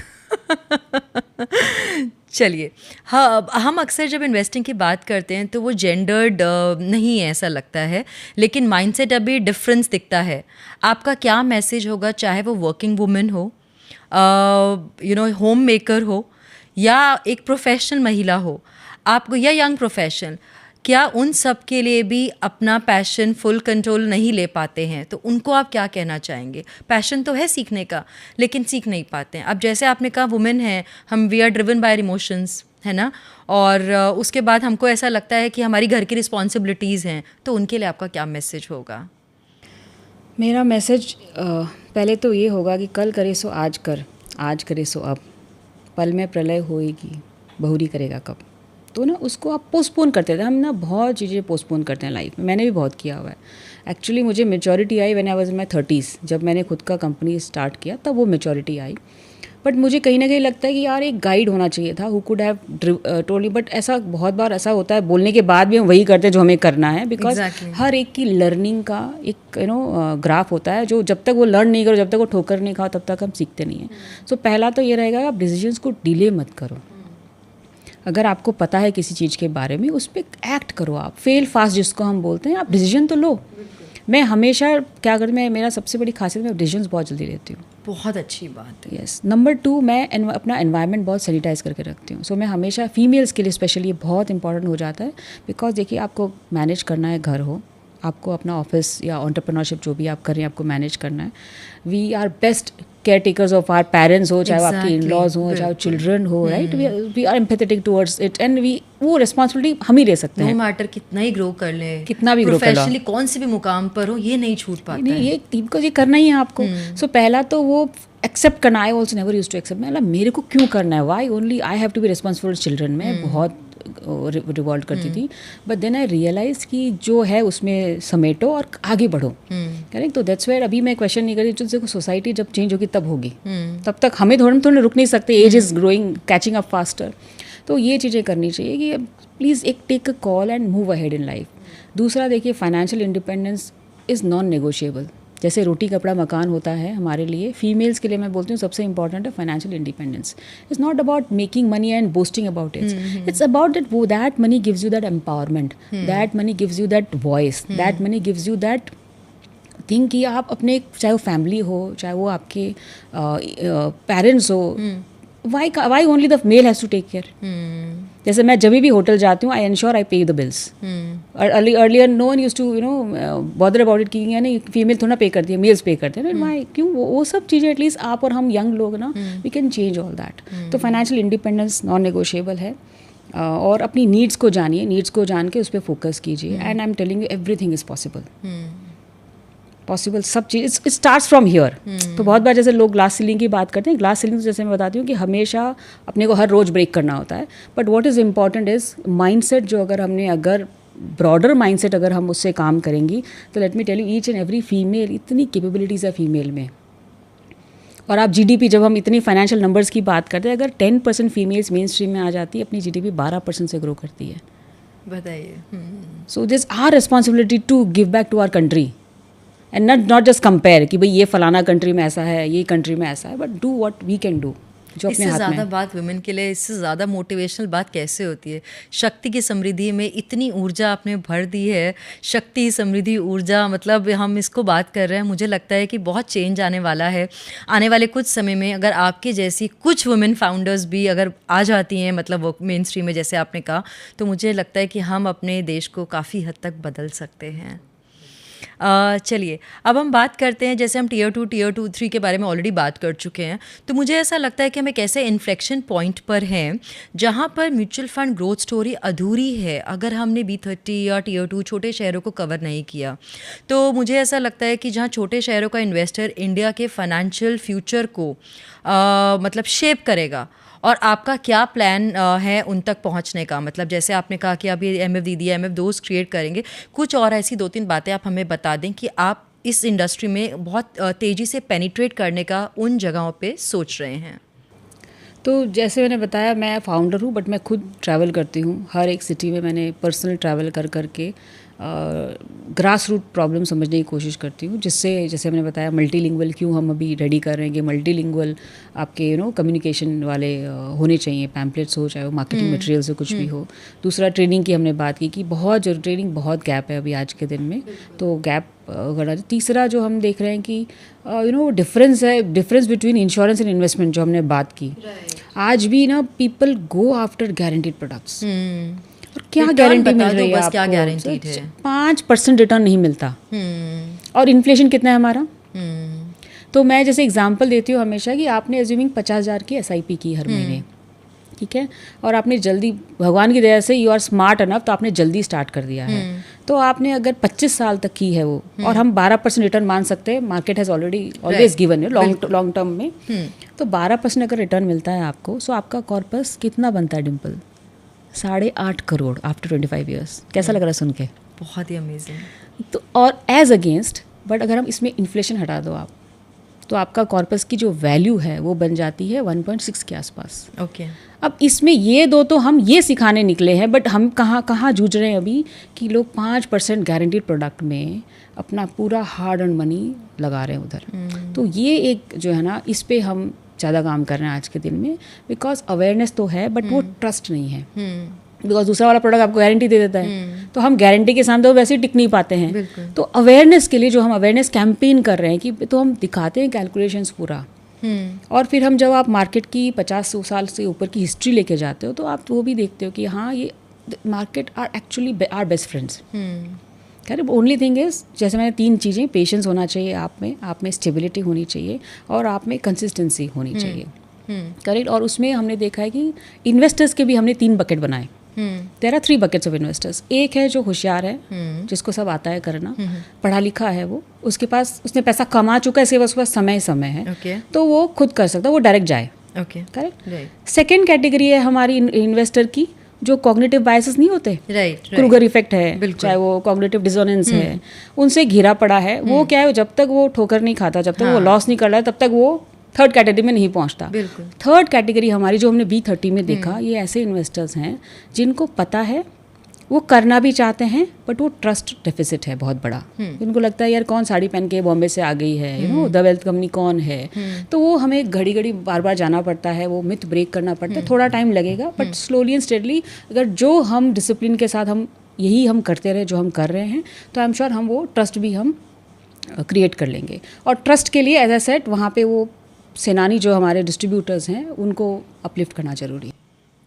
चलिए, हाँ, हम अक्सर जब इन्वेस्टिंग की बात करते हैं तो वो जेंडर्ड नहीं है ऐसा लगता है, लेकिन माइंडसेट अभी डिफरेंस दिखता है। आपका क्या मैसेज होगा, चाहे वो वर्किंग वुमेन हो, होम मेकर हो, या एक प्रोफेशनल महिला हो, आपको, या यंग प्रोफेशनल, क्या उन सब के लिए भी अपना पैशन फुल कंट्रोल नहीं ले पाते हैं? तो उनको आप क्या कहना चाहेंगे? पैशन तो है सीखने का, लेकिन सीख नहीं पाते हैं। अब जैसे आपने कहा वुमेन है, हम we are driven by emotions, है ना, और उसके बाद हमको ऐसा लगता है कि हमारी घर की रिस्पॉन्सिबिलिटीज़ हैं, तो उनके लिए आपका क्या मैसेज होगा? मेरा मैसेज पहले तो ये होगा कि कल करे सो आज कर, आज करे सो अब, पल में प्रलय होएगी, बहुरी करेगा कब। तो ना उसको आप पोस्टपोन करते थे। हम ना बहुत चीज़ें पोस्टपोन करते हैं लाइफ में, मैंने भी बहुत किया हुआ है। एक्चुअली मुझे maturity I when I was in my 30s, जब मैंने खुद का कंपनी स्टार्ट किया तब वो मेचोरिटी आई। बट मुझे कहीं ना कहीं लगता है कि यार एक गाइड होना चाहिए था, who could have told me. But ऐसा बहुत बार ऐसा होता है, बोलने के बाद भी हम वही करते हैं जो हमें करना है, बिकॉज हर एक की लर्निंग का एक ग्राफ होता है, जो जब तक वो लर्न नहीं करो, जब तक वो ठोकर नहीं खाओ, तब तक हम सीखते नहीं हैं। सो पहला तो ये रहेगा, आप डिसीजंस को डिले मत करो। अगर आपको पता है किसी चीज़ के बारे में, उस पर एक्ट करो। आप फेल फास्ट जिसको हम बोलते हैं, आप डिसीजन तो लो। मैं हमेशा क्या करती हूँ, मेरा सबसे बड़ी खासियत, मैं डिसीजंस बहुत जल्दी लेती हूँ। बहुत अच्छी बात है। यस। नंबर 2, मैं अपना एनवायरनमेंट बहुत सैनिटाइज करके रखती हूँ। सो मैं हमेशा फीमेल्स के लिए स्पेशली ये बहुत इंपॉर्टेंट हो जाता है, बिकॉज देखिए आपको मैनेज करना है, घर हो, आपको अपना ऑफिस या एंटरप्रेन्योरशिप जो भी आप कर रहे हैं आपको मैनेज करना है, we are best caretakers of our parents हो, चाहे वो आपके इन लॉज हो, चाहे चिल्ड्रन हो, right, we are empathetic towards it and we वो रिस्पॉन्सिबिलिटी हम ही ले सकते हैं। नो मैटर कितना ही ग्रो कर ले, कितना भी ग्रो कर लो, प्रोफेशनली कौन से भी मुकाम पर हो, ये नहीं छूट पाता है। ये टीम को ये करना ही है आपको। सो पहला तो वो एक्सेप्ट करना, I also never use to accept, मतलब मेरे को क्यों करना है, why only I have to be responsible children. मैं बहुत रिवॉल्ट करती थी, बट देन आई रियलाइज कि जो है उसमें समेटो और आगे बढ़ो, करेक्ट। तो दैट्स वेयर अभी मैं क्वेश्चन नहीं कर रही, जो देखो सोसाइटी जब चेंज होगी तब होगी, तब तक हमें थोड़ा रुक नहीं सकते, age is growing, catching up faster. तो ये चीज़ें करनी चाहिए कि प्लीज़ एक take a call and move ahead in life. दूसरा देखिए, financial independence is non negotiable. जैसे रोटी कपड़ा मकान होता है हमारे लिए, फीमेल्स के लिए मैं बोलती हूँ सबसे इंपॉर्टेंट है financial independence. It's not about making money and boasting about it, it's about that वो that money gives you that empowerment, that money gives you that voice, that money gives you that think कि आप अपने, चाहे वो family हो, चाहे वो आपके पेरेंट्स हो, why only the male has to take care. जैसे मैं जब भी होटल जाती हूँ, आई ensure I pay the bills. Earlier no one use to bother about it कि नहीं फीमेल थोड़ा पे करती है, मेल्स पे करते हैं, वाई, क्यों, वो सब चीज़ें एटलीस्ट आप और हम यंग लोग ना, we can change all that. तो फाइनेंशियल इंडिपेंडेंस नॉन नेगोशिएबल है। और अपनी नीड्स को जानिए, नीड्स को जान के उस पर फोकस कीजिए, and I am telling you everything is possible, सब चीज़ इट स्टार्ट्स फ्रॉम हियर। तो बहुत बार जैसे लोग ग्लास सीलिंग की बात करते हैं, ग्लास सीलिंग तो जैसे मैं बताती हूँ कि हमेशा अपने को हर रोज़ ब्रेक करना होता है, but what is important is mindset. जो अगर ब्रॉडर माइंडसेट अगर हम उससे काम करेंगी, तो let me tell you, each and every female, इतनी कैपेबिलिटीज़ है फीमेल में। और आप जीडीपी, जब हम इतनी फाइनेंशियल नंबर्स की बात करते हैं, अगर 10% फीमेल्स मेन स्ट्रीम में आ जाती है, अपनी जीडीपी 12% से ग्रो करती है। बताइए। So this are responsibility to give back to our country and not just compare कि भाई ये फलाना कंट्री में ऐसा है, ये कंट्री में ऐसा है, but do what we can do जो अपने हाथ में। इससे ज़्यादा बात वुमेन के लिए, इससे ज़्यादा मोटिवेशनल बात कैसे होती है। शक्ति की समृद्धि में इतनी ऊर्जा आपने भर दी है, शक्ति समृद्धि ऊर्जा, मतलब हम इसको बात कर रहे हैं, मुझे लगता है कि बहुत चेंज आने वाला है। आने वाले कुछ समय में अगर आपके जैसी कुछ वुमेन फाउंडर्स भी अगर आ जाती हैं, मतलब वो मेन स्ट्रीम में जैसे आपने कहा, तो मुझे लगता है कि हम अपने देश को काफ़ी हद तक बदल सकते हैं। चलिए अब हम बात करते हैं, जैसे हम टीयर 2, टीयर 2, 3 के बारे में ऑलरेडी बात कर चुके हैं, तो मुझे ऐसा लगता है कि हम एक ऐसे इन्फ्लेक्शन पॉइंट पर हैं जहां पर म्यूचुअल फंड ग्रोथ स्टोरी अधूरी है। अगर हमने B30 या टीयर 2 छोटे शहरों को कवर नहीं किया, तो मुझे ऐसा लगता है कि जहां छोटे शहरों का इन्वेस्टर इंडिया के फाइनेंशियल फ्यूचर को मतलब शेप करेगा, और आपका क्या प्लान है उन तक पहुंचने का। मतलब जैसे आपने कहा कि अभी MF दीदी MF दोस्त क्रिएट करेंगे, कुछ और ऐसी 2-3 बातें आप हमें बता दें कि आप इस इंडस्ट्री में बहुत तेज़ी से पेनिट्रेट करने का उन जगहों पे सोच रहे हैं। तो जैसे मैंने बताया, मैं फाउंडर हूँ, बट मैं खुद ट्रैवल करती हूँ हर एक सिटी में। मैंने पर्सनल ट्रैवल कर के ग्रास रूट प्रॉब्लम समझने की कोशिश करती हूँ, जिससे जैसे मैंने बताया मल्टीलिंगुअल क्यों हम अभी रेडी कर रहे हैं कि मल्टीलिंगुअल आपके कम्युनिकेशन वाले होने चाहिए, पैम्पलेट्स हो, चाहे वो मार्केटिंग मटेरियल से कुछ भी हो। दूसरा ट्रेनिंग की हमने बात की कि बहुत जो ट्रेनिंग बहुत गैप है अभी आज के दिन में, तो गैप अगर। तीसरा जो हम देख रहे हैं कि difference between insurance and investment जो हमने बात की, आज भी ना people go after guaranteed products. और क्या गारंटी मिल रही है आपको? क्या गारंटीड है? 5% रिटर्न नहीं मिलता। और इन्फ्लेशन कितना है हमारा? तो मैं जैसे एग्जांपल देती हूँ हमेशा कि आपने अज्यूमिंग 50,000 की SIP की हर महीने, ठीक है, और आपने जल्दी, भगवान की दया से यू आर स्मार्ट अनफ, तो आपने जल्दी स्टार्ट कर दिया है। तो आपने अगर 25 साल तक की है वो, और हम 12% रिटर्न मान सकते हैं, मार्केट हैज़ ऑलवेज गिवन है लॉन्ग टर्म में, तो 12% अगर रिटर्न मिलता है आपको, सो आपका कॉर्पस कितना बनता है डिम्पल? 8.5 crore after 25 years. कैसा लग रहा है सुन के? बहुत ही अमेजिंग। तो और एज अगेंस्ट, बट अगर हम इसमें इन्फ्लेशन हटा दो आप, तो आपका कॉर्पस की जो वैल्यू है वो बन जाती है 1.6 के आसपास। ओके। अब इसमें ये दो तो हम ये सिखाने निकले हैं, बट हम कहाँ जूझ रहे हैं अभी कि लोग 5% गारंटीड प्रोडक्ट में अपना पूरा हार्ड अर्न मनी लगा रहे हैं उधर। तो ये एक जो है ना, इस पे हम ज़्यादा काम कर रहे हैं आज के दिन में, बिकॉज अवेयरनेस तो है बट वो ट्रस्ट नहीं है। बिकॉज दूसरा वाला प्रोडक्ट आपको गारंटी दे देता है, तो हम गारंटी के सामने तो वैसे ही टिक नहीं पाते हैं। तो अवेयरनेस के लिए जो हम अवेयरनेस कैंपेन कर रहे हैं कि तो हम दिखाते हैं कैलकुलेशंस पूरा, और फिर हम जब आप मार्केट की 50 साल से ऊपर की हिस्ट्री लेके जाते हो, तो आप वो भी देखते हो कि हाँ, ये market are actually are best friends. Correct. Only thing is, जैसे मैंने 3 चीज़ें, पेशेंस होना चाहिए आप में स्टेबिलिटी होनी चाहिए और आप में कंसिस्टेंसी होनी चाहिए। करेक्ट। और उसमें हमने देखा है कि इन्वेस्टर्स के भी हमने 3 बकेट बनाए। There are 3 buckets of investors. एक है जो होशियार है, जिसको सब आता है करना, पढ़ा लिखा है, वो उसके पास उसने पैसा कमा चुका है, उसके पास समय है, तो वो खुद कर सकता है, वो डायरेक्ट जाए। करेक्ट। सेकेंड कैटेगरी है हमारी इन्वेस्टर की, जो कॉग्निटिव बायसेस नहीं होते, क्रूगर इफेक्ट है, चाहे वो कॉग्निटिव डिसोनेंस है, उनसे घिरा पड़ा है, वो क्या है, जब तक वो ठोकर नहीं खाता, जब तक वो लॉस नहीं कर रहा है, तब तक वो थर्ड कैटेगरी में नहीं पहुंचता। थर्ड कैटेगरी हमारी जो हमने B30 में देखा, ये ऐसे इन्वेस्टर्स हैं जिनको पता है, वो करना भी चाहते हैं, बट वो ट्रस्ट डेफिसिट है बहुत बड़ा। उनको लगता है यार कौन साड़ी पहन के बॉम्बे से आ गई है, you know, the wealth company कौन है। तो वो हमें घड़ी बार बार जाना पड़ता है, वो मिथ ब्रेक करना पड़ता है, थोड़ा टाइम लगेगा, बट स्लोली एंड स्टेडली अगर जो हम डिसिप्लिन के साथ हम करते रहे जो हम कर रहे हैं, तो आई एम श्योर हम वो ट्रस्ट भी हम क्रिएट कर लेंगे। और ट्रस्ट के लिए एज ए सेट वहाँ पे वो सेनानी जो हमारे डिस्ट्रीब्यूटर्स हैं, उनको अपलिफ्ट करना ज़रूरी है।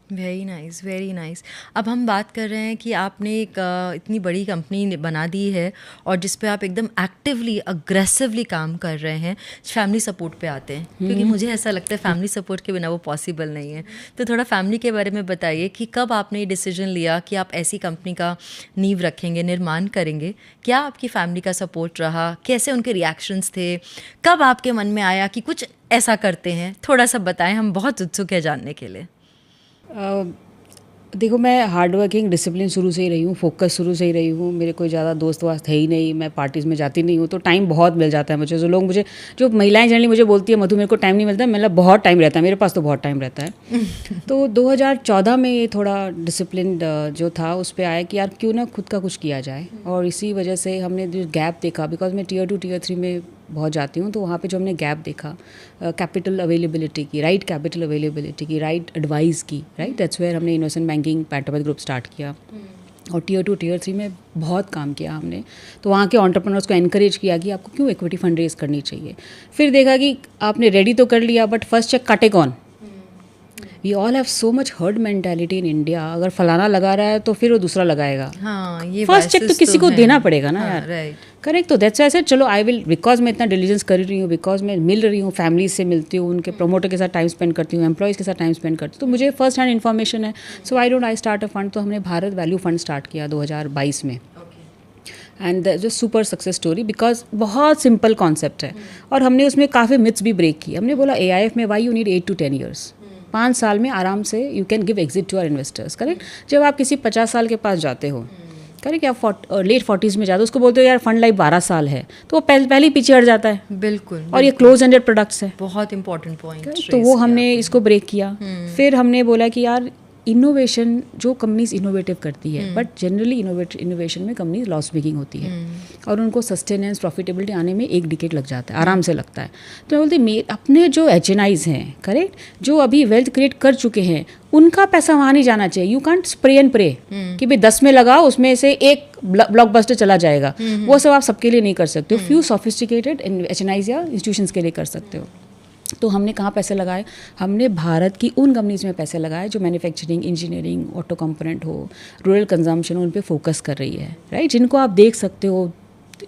Very nice, very nice. अब हम बात कर रहे हैं कि आपने एक इतनी बड़ी कंपनी बना दी है और जिस पे आप एकदम एक्टिवली अग्रेसिवली काम कर रहे हैं। फैमिली सपोर्ट पे आते हैं, क्योंकि मुझे ऐसा लगता है फैमिली सपोर्ट के बिना वो पॉसिबल नहीं है। तो थोड़ा फैमिली के बारे में बताइए कि कब आपने ये डिसीजन लिया कि आप ऐसी कंपनी का नींव रखेंगे, निर्माण करेंगे। क्या आपकी फैमिली का सपोर्ट रहा, कैसे उनके रिएक्शंस थे, कब आपके मन में आया कि कुछ ऐसा करते हैं? थोड़ा सा बताएं, हम बहुत उत्सुक है जानने के लिए। देखो, मैं हार्ड वर्किंग डिसिप्लिन शुरू से ही रही हूँ, फोकस शुरू से ही रही हूँ। मेरे कोई ज़्यादा दोस्त वास्त है ही नहीं, मैं पार्टीज़ में जाती नहीं हूँ, तो टाइम बहुत मिल जाता है मुझे। जो महिलाएं जनरली मुझे बोलती है, मधु मेरे को टाइम नहीं मिलता, मतलब बहुत टाइम रहता है मेरे पास, तो बहुत टाइम रहता है। तो 2014 में ये थोड़ा डिसिप्लिन जो था उस पर आया कि यार क्यों ना खुद का कुछ किया जाए। और इसी वजह से हमने जो गैप देखा, बिकॉज मैं Tier 2 Tier 3 में बहुत जाती हूँ, तो वहाँ पे जो हमने गैप देखा कैपिटल अवेलेबिलिटी की, राइट कैपिटल अवेलेबिलिटी की, राइट एडवाइस की, राइट, दैट्स वेयर हमने इन्वेस्टमेंट बैंकिंग पैंटोमेथ ग्रुप स्टार्ट किया। और Tier 2 Tier 3 में बहुत काम किया हमने। तो वहाँ के एंटरप्रेन्योर्स को एनकरेज किया कि आपको क्यों इक्विटी फंड रेज करनी चाहिए। फिर देखा कि आपने रेडी तो कर लिया, बट फर्स्ट चेक काटे कौन। We all have so much herd mentality in India, अगर फलाना लगा रहा है तो फिर वो दूसरा लगाएगा। ये फर्स्ट चेक तो किसी को देना पड़ेगा ना यार। Right, correct. तो दैट्स व्हाई आई सेड चलो आई विल, बिकॉज मैं इतना डिलीजेंस कर रही हूँ, बिकॉज मैं मिल रही हूँ, फैमिली से मिलती हूँ, उनके प्रोमोटर के साथ टाइम स्पेंड करती हूँ, एम्प्लॉयज़ के साथ टाइम स्पेंड करती हूँ, तो मुझे फर्स्ट हैंड इन्फॉर्मेशन है। सो आई स्टार्ट अ फंड। तो हमने भारत वैल्यू फंड स्टार्ट किया 2022 में। एंड जो सुपर सक्सेस स्टोरी, बिकॉज बहुत सिंपल कॉन्सेप्ट है और हमने उसमें काफ़ी मिथ्स भी ब्रेक किए। हमने बोला AIF में why you need 8 to 10 years, 5 साल में आराम से you can give exit to our investors. Correct. जब आप किसी 50 साल के पास जाते हो, करेक्ट, आप लेट 40s में जाते हो, उसको बोलते हो यार फंड लाइफ 12 साल है, तो वो पहले ही पीछे हट जाता है। बिल्कुल। और ये क्लोज एंडेड प्रोडक्ट्स है, बहुत इंपॉर्टेंट पॉइंट। तो वो हमने इसको ब्रेक किया। फिर हमने बोला कि यार इनोवेशन, जो कंपनीज इनोवेटिव करती है, बट जनरली इनोवेशन में कंपनीज लॉस मेकिंग होती है और उनको सस्टेनेंस, प्रॉफिटेबिलिटी आने में 1 decade लग जाता है, आराम से लगता है। तो मैं बोलती अपने जो HNIs हैं, करेक्ट, जो अभी वेल्थ क्रिएट कर चुके हैं, उनका पैसा वहाँ नहीं जाना चाहिए। You can't spray and pray कि भाई 10 में लगाओ, उसमें से एक ब्लॉकबस्टर चला जाएगा। वो सब आप सबके लिए नहीं कर सकते हो। फ्यू सोफिस्टिकेटेड HNIs या इंस्टीट्यूशंस के लिए कर सकते हो। तो हमने कहाँ पैसे लगाए? हमने भारत की उन कंपनीज में पैसे लगाए जो मैन्युफैक्चरिंग, इंजीनियरिंग, ऑटो कंपोनेंट हो, रूरल कंजम्पशन, उन पे फोकस कर रही है, राइट, जिनको आप देख सकते हो,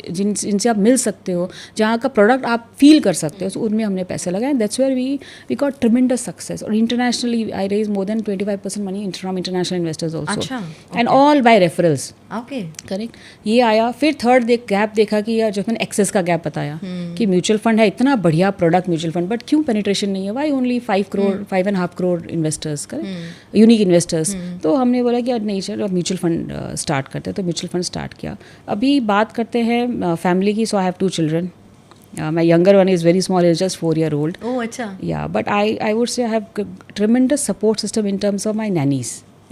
जिनसे आप मिल सकते हो, जहाँ का प्रोडक्ट आप फील कर सकते हो, तो उनमें हमने पैसे लगाए। That's where we got tremendous success. और internationally I raise more than 25% money from international investors also, and all by referrals. Okay, correct. ये आया। फिर थर्ड गैप देखा कि यार, जब मैंने एक्सेस का गैप बताया कि म्यूचुअल फंड है, इतना बढ़िया प्रोडक्ट म्यूचुअल फंड, बट क्यों पेनिट्रेशन नहीं है? Why only 5.5 crore investors, correct, unique investors. तो हमने बोला कि यार नहीं, चलो म्यूचुअल फंड स्टार्ट करते हैं। तो म्यूचुअल फंड स्टार्ट किया। अभी बात करते हैं फैमिली की। सो I have 2 children. My younger one is very small, is just 4-year-old. Oh, अच्छा. Yeah, but I would say I have tremendous support system in terms of my nannies.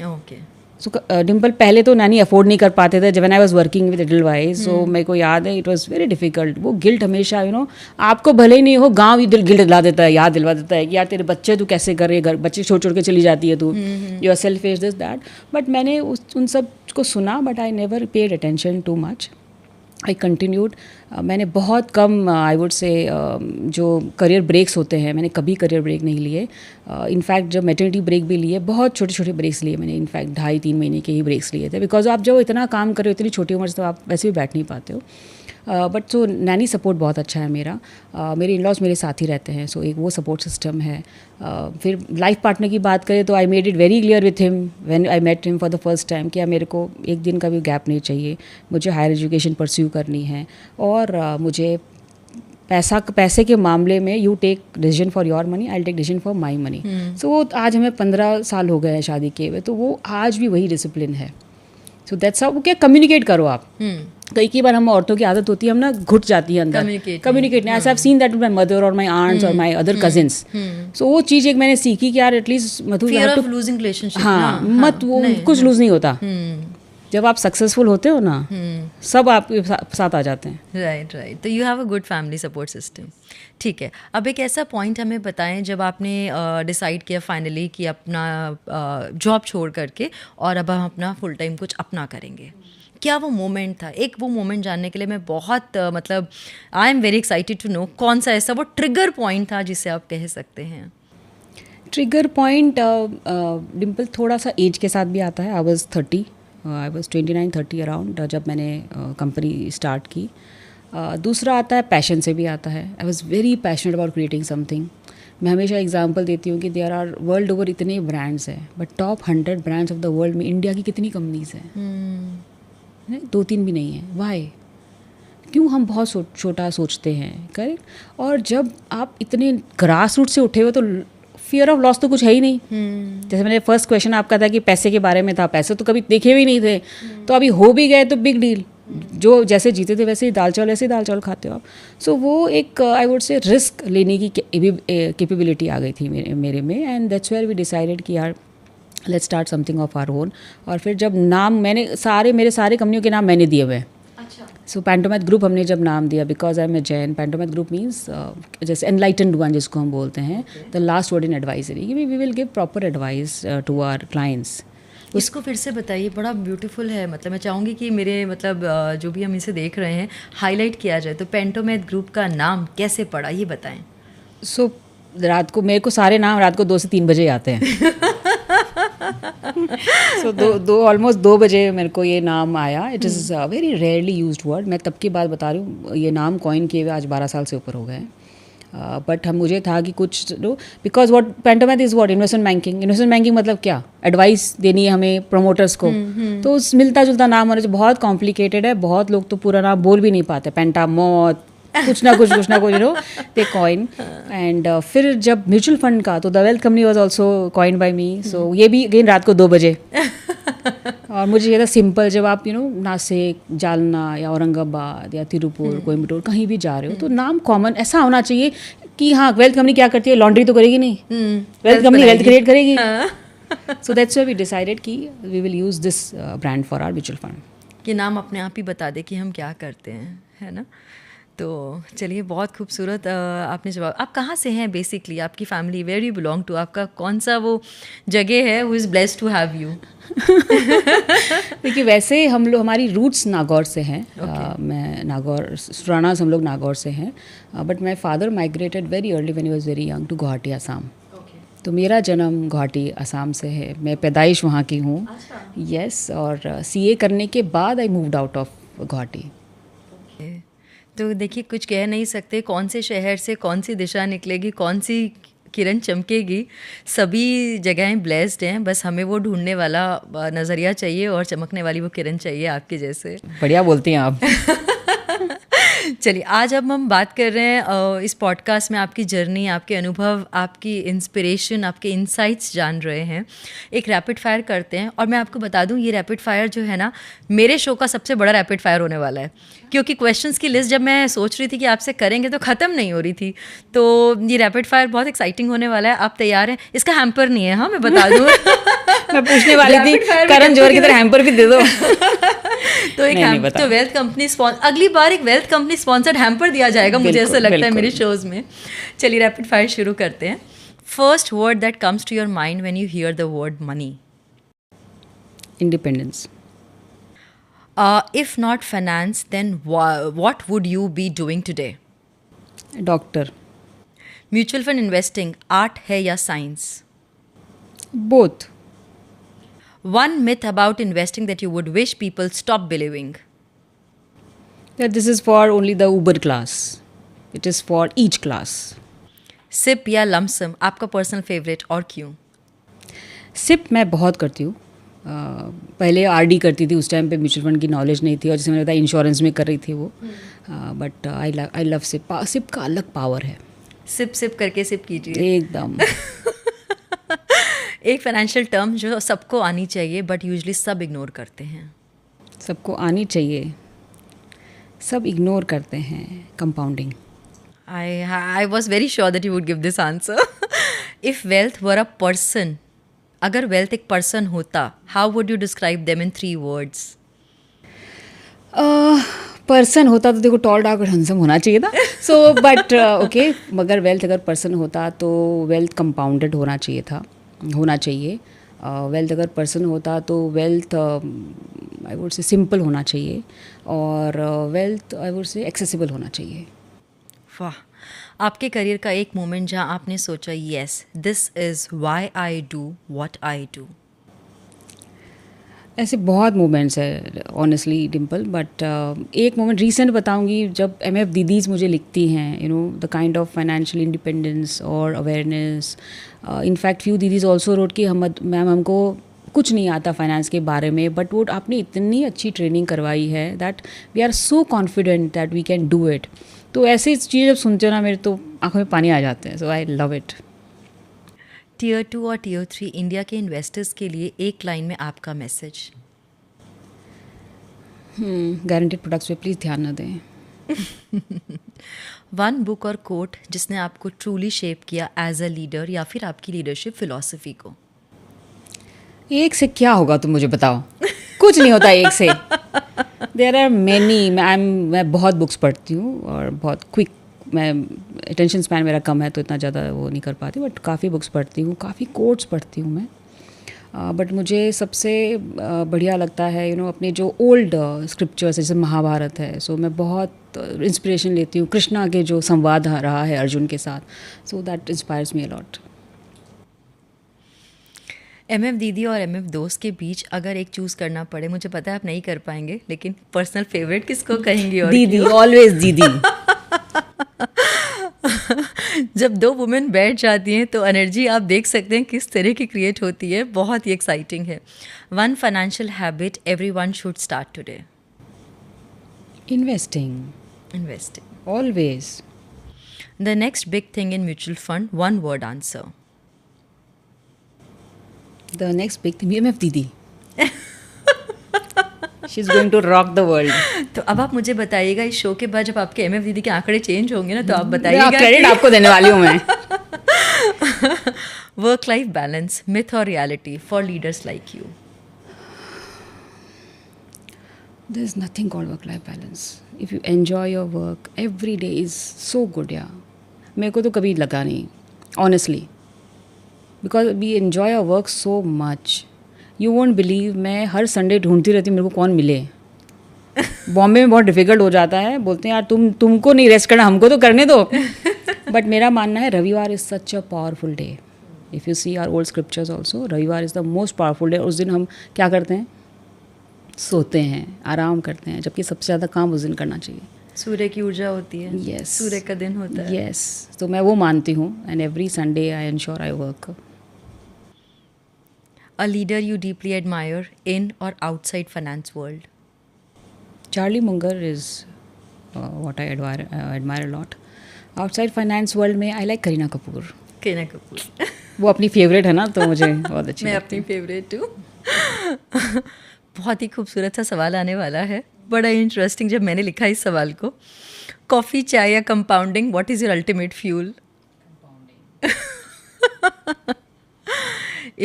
Okay. So Dimple, पहले तो nanny afford नहीं कर पाते थे जब I was working with Edelweiss. So मेरे को याद है, इट वॉज वेरी डिफिकल्ट। वो गिल्ट हमेशा, यू नो, आपको भले ही नहीं हो, गाँव ही गिल्ट दिला देता है, याद दिलवा देता है कि यार तेरे बच्चे तू कैसे कर रहे, घर बच्चे छोड़ के चली जाती है तू, your self face this that. But मैंने उन सब को सुना, but I never paid attention too much. I continued मैंने बहुत कम आई वुड से जो करियर ब्रेक्स होते हैं, मैंने कभी करियर ब्रेक नहीं लिए. इनफैक्ट जब मैटरनिटी ब्रेक भी लिए, बहुत छोटे छोटे ब्रेक्स लिए मैंने. इनफैक्ट 2.5-3 महीने के ही ब्रेक्स लिए थे, बिकॉज आप जब इतना काम कर रहे हो इतनी छोटी उम्र से, तो आप वैसे भी बैठ नहीं पाते हो. बट सो नैनी सपोर्ट बहुत अच्छा है मेरा. मेरे इन लॉज मेरे साथ ही रहते हैं, सो एक वो सपोर्ट सिस्टम है. फिर लाइफ पार्टनर की बात करें तो I made it very clear with him when I met him for the first time कि मेरे को एक दिन का भी गैप नहीं चाहिए. मुझे हायर एजुकेशन परस्यू करनी है, और मुझे पैसे के मामले में you take decision for your money, I take decision for my money. So वो आज हमें 15 साल हो गए हैं शादी किए हुए, तो वो आज भी वही डिसिप्लिन है. So that's how. क्या कम्युनिकेट करो आप. कई बार हम औरतों की आदत होती है, हम ना घुट जाती है अंदर कम्युनिकेट नहीं. I have seen that with my mother और माय आंट्स और माय अदर कजिन्स. सो वो चीज़ एक मैंने सीखी कि यार at least Madhu, fear of losing relationship. हाँ, मत वो कुछ लूज नहीं होता. जब आप सक्सेसफुल होते हो ना, सब आपके साथ आ जाते हैं. राइट. तो you have a good family support system. ठीक है, अब एक ऐसा पॉइंट हमें बताएं जब आपने डिसाइड किया फाइनली कि अपना जॉब छोड़ करके और अब हम अपना फुल टाइम कुछ अपना करेंगे. क्या वो मोमेंट था? एक वो मोमेंट जानने के लिए मैं बहुत मतलब I am very excited to know कौन सा ऐसा वो ट्रिगर पॉइंट था जिसे आप कह सकते हैं. ट्रिगर पॉइंट डिम्पल थोड़ा सा एज के साथ भी आता है. आई वॉज 29-30 अराउंड जब मैंने कंपनी स्टार्ट की. दूसरा आता है पैशन से भी आता है. I was very passionate about creating something. मैं हमेशा एग्जांपल देती हूँ कि देयर आर वर्ल्ड ओवर इतने ब्रांड्स हैं, but top 100 brands of the world में इंडिया की कितनी कंपनीज हैं? 2-3 भी नहीं है. वाई? क्यों हम बहुत छोटा सोचते हैं? करेक्ट. और जब आप इतने ग्रास रूट से उठे हो तो फियर ऑफ लॉस तो कुछ है ही नहीं. जैसे मैंने फर्स्ट क्वेश्चन आपका था कि पैसे के बारे में था. पैसे तो कभी देखे भी नहीं थे, तो अभी हो भी गए तो बिग डील. जो जैसे जीते थे वैसे ही दाल चावल, ऐसे ही दाल चावल खाते हो आप. सो वो एक आई वुड से रिस्क लेने की कैपेबिलिटी आ गई थी मेरे में. And that's where we decided कि यार let's start something of our own. और फिर जब नाम मैंने मेरे सारे कंपनियों के नाम मैंने दिए हुए हैं. सो पैंटोमैथ ग्रुप हमने जब नाम दिया, because I am a Jain. Pantomath group means जैसे एनलाइटेंड वन जिसको हम बोलते हैं, the last word in advisory. We will give proper advice to our clients. इसको फिर से बताइए, बड़ा ब्यूटीफुल है. मतलब मैं चाहूँगी कि मेरे मतलब जो भी हम इसे देख रहे हैं हाईलाइट किया जाए. तो पैंटोमैथ ग्रुप का नाम कैसे पड़ा ये बताएं. सो रात को मेरे को सारे नाम रात को 2 से 3 बजे आते हैं. सो ऑलमोस्ट 2 बजे मेरे को ये नाम आया. It is very rarely used word. मैं तब की बात बता रही हूँ. ये नाम कॉइन किए हुए आज 12 साल से ऊपर हो गए. बट मुझे था कि कुछ because what Pantomath is what investment banking. Investment banking मतलब क्या? एडवाइस देनी है हमें प्रमोटर्स को. तो उस मिलता जुलता नाम होने से बहुत कॉम्प्लिकेटेड है. बहुत लोग तो पूरा नाम बोल भी नहीं पाते. पेंटामोथ कुछ ना कुछ दे कॉइन. एंड फिर जब म्यूचुअल फंड का, तो the wealth company was also coin by me. So ये भी अगेन रात को 2 बजे. और मुझे ये था सिंपल. जब आप नासिक, जालना या औरंगाबाद या तिरुपुर, कोयम्बटूर कहीं भी जा रहे हो, तो नाम कॉमन ऐसा होना चाहिए कि हाँ, वेल्थ कंपनी क्या करती है? लॉन्ड्री तो करेगी नहीं. वेल्थ कंपनी वेल्थ क्रिएट करेगी. So that's why we decided कि we will use this brand for our mutual fund. कि नाम अपने आप ही बता दे कि हम क्या करते हैं, है ना. तो चलिए, बहुत खूबसूरत आपने जवाब. आप कहाँ से हैं बेसिकली? आपकी family, where you belong to? आपका कौन सा वो जगह है who is blessed to have you? देखिए, वैसे हम लोग, हमारी रूट्स नागौर से हैं. मैं नागौर, सुरानास हम लोग नागौर से हैं. But my father migrated very early when he was very young to Guwahati, Assam. तो मेरा जन्म गुवाहाटी, असम से है. मैं पैदाइश वहाँ की हूँ. यस. और CA करने के बाद I moved out of Guwahati. तो देखिए, कुछ कह नहीं सकते कौन से शहर से कौन सी दिशा निकलेगी, कौन सी किरण चमकेगी. सभी जगहें ब्लेस्ड हैं. बस हमें वो ढूंढने वाला नज़रिया चाहिए और चमकने वाली वो किरण चाहिए आपके जैसे. बढ़िया बोलती हैं आप. चलिए, आज अब हम बात कर रहे हैं इस पॉडकास्ट में आपकी जर्नी, आपके अनुभव, आपकी इंस्पिरेशन, आपके इनसाइट्स जान रहे हैं. एक रैपिड फायर करते हैं. और मैं आपको बता दूं, ये रैपिड फायर जो है ना, मेरे शो का सबसे बड़ा रैपिड फायर होने वाला है. क्योंकि क्वेश्चंस की लिस्ट जब मैं सोच रही थी कि आपसे करेंगे तो ख़त्म नहीं हो रही थी. तो ये रैपिड फायर बहुत एक्साइटिंग होने वाला है. आप तैयार हैं? इसका हैम्पर नहीं है, हाँ, मैं बता दूँ. मैं पूछने वाली थी, करण जोहर की तरह हैम्पर भी दे दो. तो एक तो वेल्थ कंपनी अगली बार एक वेल्थ कंपनी स्पॉन्सर्ड हैम्पर दिया जाएगा, मुझे ऐसा लगता है मेरे शोज में. चलिए, रैपिड फायर शुरू करते हैं. First word that comes to your mind when you hear the word money? Independence. If not finance, then what would you be doing today? Doctor. Mutual fund investing art है या science? Both. One myth about investing that you would wish people stop believing. That this is for only the Uber class. It is for each class. SIP या lump sum आपका personal favourite और क्यों? SIP मैं बहुत करती हूँ. पहले RD करती थी, उस टाइम पे म्यूचुअल फंड की नॉलेज नहीं थी, और जैसे मैंने बताया इंश्योरेंस में कर रही थी वो. But I love SIP. SIP का अलग पावर है. सिप सिप करके सिप कीजिए एकदम. एक फाइनेंशियल टर्म जो सबको आनी चाहिए बट यूजुअली सब इग्नोर करते हैं. सबको आनी चाहिए, सब इग्नोर करते हैं. Compounding. I was very sure that you would give this answer. If wealth were a person, अगर wealth एक person होता, how would you describe them in 3 words? Person होता तो देखो टॉल डार्क और हैंडसम होना चाहिए था. सो बट ओके, मगर वेल्थ अगर पर्सन होता तो वेल्थ कंपाउंडेड होना चाहिए. वेल्थ अगर पर्सन होता तो वेल्थ आई वुड से सिंपल होना चाहिए, और वेल्थ आई वुड से एक्सेसिबल होना चाहिए. वाह. आपके करियर का एक मोमेंट जहां आपने सोचा yes this is why I do what I do? ऐसे बहुत मोमेंट्स है ऑनेस्टली डिम्पल, बट एक मोमेंट रीसेंट बताऊंगी. जब एमएफ दीदीज़ मुझे लिखती हैं, you know the kind of financial independence और अवेयरनेस. इनफैक्ट फ्यू दीदीज़ ऑल्सो रोड कि मैम हमको कुछ नहीं आता फाइनेंस के बारे में, बट वो आपने इतनी अच्छी ट्रेनिंग करवाई है that we are so confident that we can do it. तो ऐसी चीज़ें जब सुनते हो ना, मेरे तो आंखों में पानी आ जाते हैं. सो आई लव इट. टियर 2 और टियर 3 इंडिया के इन्वेस्टर्स के लिए एक लाइन में आपका मैसेज? गारंटेड प्रोडक्ट्स पे प्लीज़ ध्यान न दें. वन बुक और कोट जिसने आपको ट्रूली शेप किया एज अ लीडर या फिर आपकी लीडरशिप फिलॉसफी को? एक से क्या होगा तुम मुझे बताओ. कुछ नहीं होता एक से. There are many. मैं बहुत बुक्स पढ़ती हूँ और बहुत क्विक. मैं अटेंशन स्पैन मेरा कम है तो इतना ज़्यादा वो नहीं कर पाती, बट काफ़ी बुक्स पढ़ती हूँ, काफ़ी कोट्स पढ़ती हूँ मैं. बट मुझे सबसे बढ़िया लगता है अपने जो ओल्ड स्क्रिप्चर्स जैसे महाभारत है. सो मैं बहुत इंस्पिरेशन लेती हूँ कृष्णा के जो संवाद रहा है अर्जुन के साथ. So that inspires me a lot. MF दीदी और एमएफ दोस्त के बीच अगर एक चूज़ करना पड़े, मुझे पता है आप नहीं कर पाएंगे, लेकिन पर्सनल फेवरेट किसको कहेंगे? और दीदी, ऑलवेज दीदी. जब 2 वुमेन बैठ जाती हैं तो एनर्जी आप देख सकते हैं किस तरह की क्रिएट होती है. बहुत ही एक्साइटिंग है. One financial habit everyone should start today? Investing always. The next big thing in mutual fund, one word answer. The next big thing, MF Didi. She is going to rock the world. तो अब आप मुझे बताइएगा इस show के बाद जब आपके एमएफ दीदी के आंकड़े चेंज होंगे ना, तो आप बताइएगा. क्रेडिट आपको देने वाली हूँ मैं. वर्क लाइफ बैलेंस, मिथ और reality for leaders like you? There is nothing called work life balance. If you enjoy your work, every day is so good. Yeah, मेरे को तो कभी लगा नहीं honestly, because we enjoy our work so much. You won't believe, मैं हर Sunday ढूंढती रहती हूँ मेरे को कौन मिले. बॉम्बे में बहुत डिफिकल्ट हो जाता है, बोलते हैं यार तुमको नहीं रेस्ट करना, हमको तो करने दो. बट मेरा मानना है रविवार is such a powerful day. If you see our old scriptures also, रविवार is the most powerful day. उस दिन हम क्या करते हैं? सोते हैं, आराम करते हैं, जबकि सबसे ज़्यादा काम उस दिन करना चाहिए. सूर्य की ऊर्जा होती है. Yes. सूर्य का दिन होता है. Yes. तो मैं वो मानती हूँ, and every Sunday I ensure I work. A leader you deeply admire in or outside finance world? Charlie Munger is what I admire a lot. Outside finance world में I like करीना कपूर. करीना कपूर. वो अपनी favourite है ना, तो मुझे बहुत अच्छी. मैं अपनी फेवरेट हूँ. बहुत ही खूबसूरत सा सवाल आने वाला है, बड़ा इंटरेस्टिंग. जब मैंने लिखा इस सवाल को, कॉफ़ी, चाय या compounding, what is your ultimate fuel?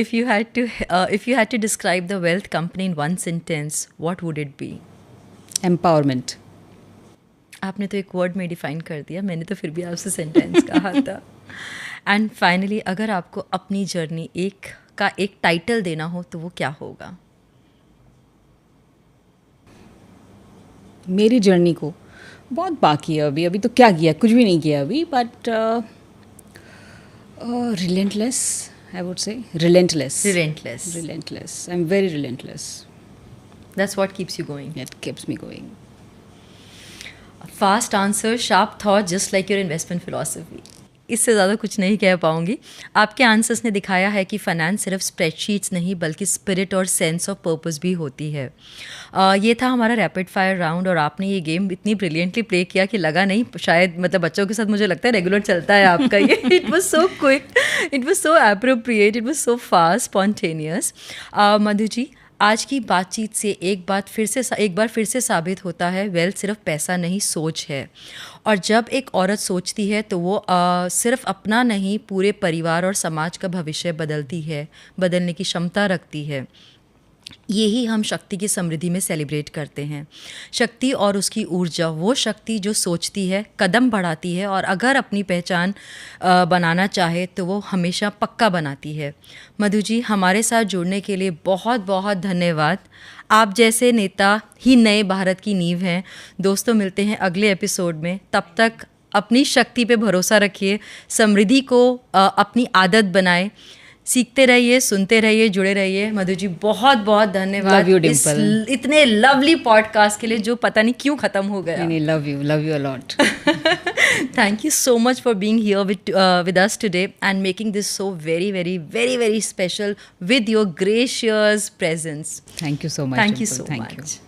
If you had to describe the wealth company in one sentence, what would it be? Empowerment. आपने तो एक वर्ड में डिफाइन कर दिया, मैंने तो फिर भी आपसे सेंटेंस कहा था. एंड फाइनली, अगर आपको अपनी जर्नी एक टाइटल देना हो तो वो क्या होगा? मेरी जर्नी को बहुत बाकी है अभी तो क्या किया, कुछ भी नहीं किया अभी, but relentless, I would say. Relentless. I'm very relentless. That's what keeps you going. It keeps me going. Fast answer, sharp thought, just like your investment philosophy. इससे ज़्यादा कुछ नहीं कह पाऊँगी. आपके आंसर्स ने दिखाया है कि फाइनेंस सिर्फ स्प्रेडशीट्स नहीं बल्कि स्पिरिट और सेंस ऑफ पर्पस भी होती है. ये था हमारा रैपिड फायर राउंड और आपने ये गेम इतनी ब्रिलियंटली प्ले किया कि लगा नहीं शायद, मतलब बच्चों के साथ मुझे लगता है रेगुलर चलता है आपका ये. It was so quick, it was so appropriate, it was so fast, spontaneous. Madhu ji, आज की बातचीत से एक बार फिर से साबित होता है वेल्थ सिर्फ पैसा नहीं, सोच है. और जब एक औरत सोचती है तो वो सिर्फ अपना नहीं पूरे परिवार और समाज का भविष्य बदलने की क्षमता रखती है. यही हम शक्ति की समृद्धि में सेलिब्रेट करते हैं. शक्ति और उसकी ऊर्जा, वो शक्ति जो सोचती है, कदम बढ़ाती है और अगर अपनी पहचान बनाना चाहे तो वो हमेशा पक्का बनाती है. मधु जी, हमारे साथ जुड़ने के लिए बहुत बहुत धन्यवाद. आप जैसे नेता ही नए भारत की नींव हैं. दोस्तों, मिलते हैं अगले एपिसोड में. तब तक अपनी शक्ति पे भरोसा रखिए, समृद्धि को अपनी आदत बनाएं. सीखते रहिए, सुनते रहिए, जुड़े रहिए. मधु जी, बहुत बहुत धन्यवाद इस इतने लवली पॉडकास्ट के लिए जो पता नहीं क्यों ख़त्म हो गया. नहीं, love you a lot. Thank you so much for being here with us today and making this so very, very, very, very special with your gracious presence. Thank you so much. Thank you so much.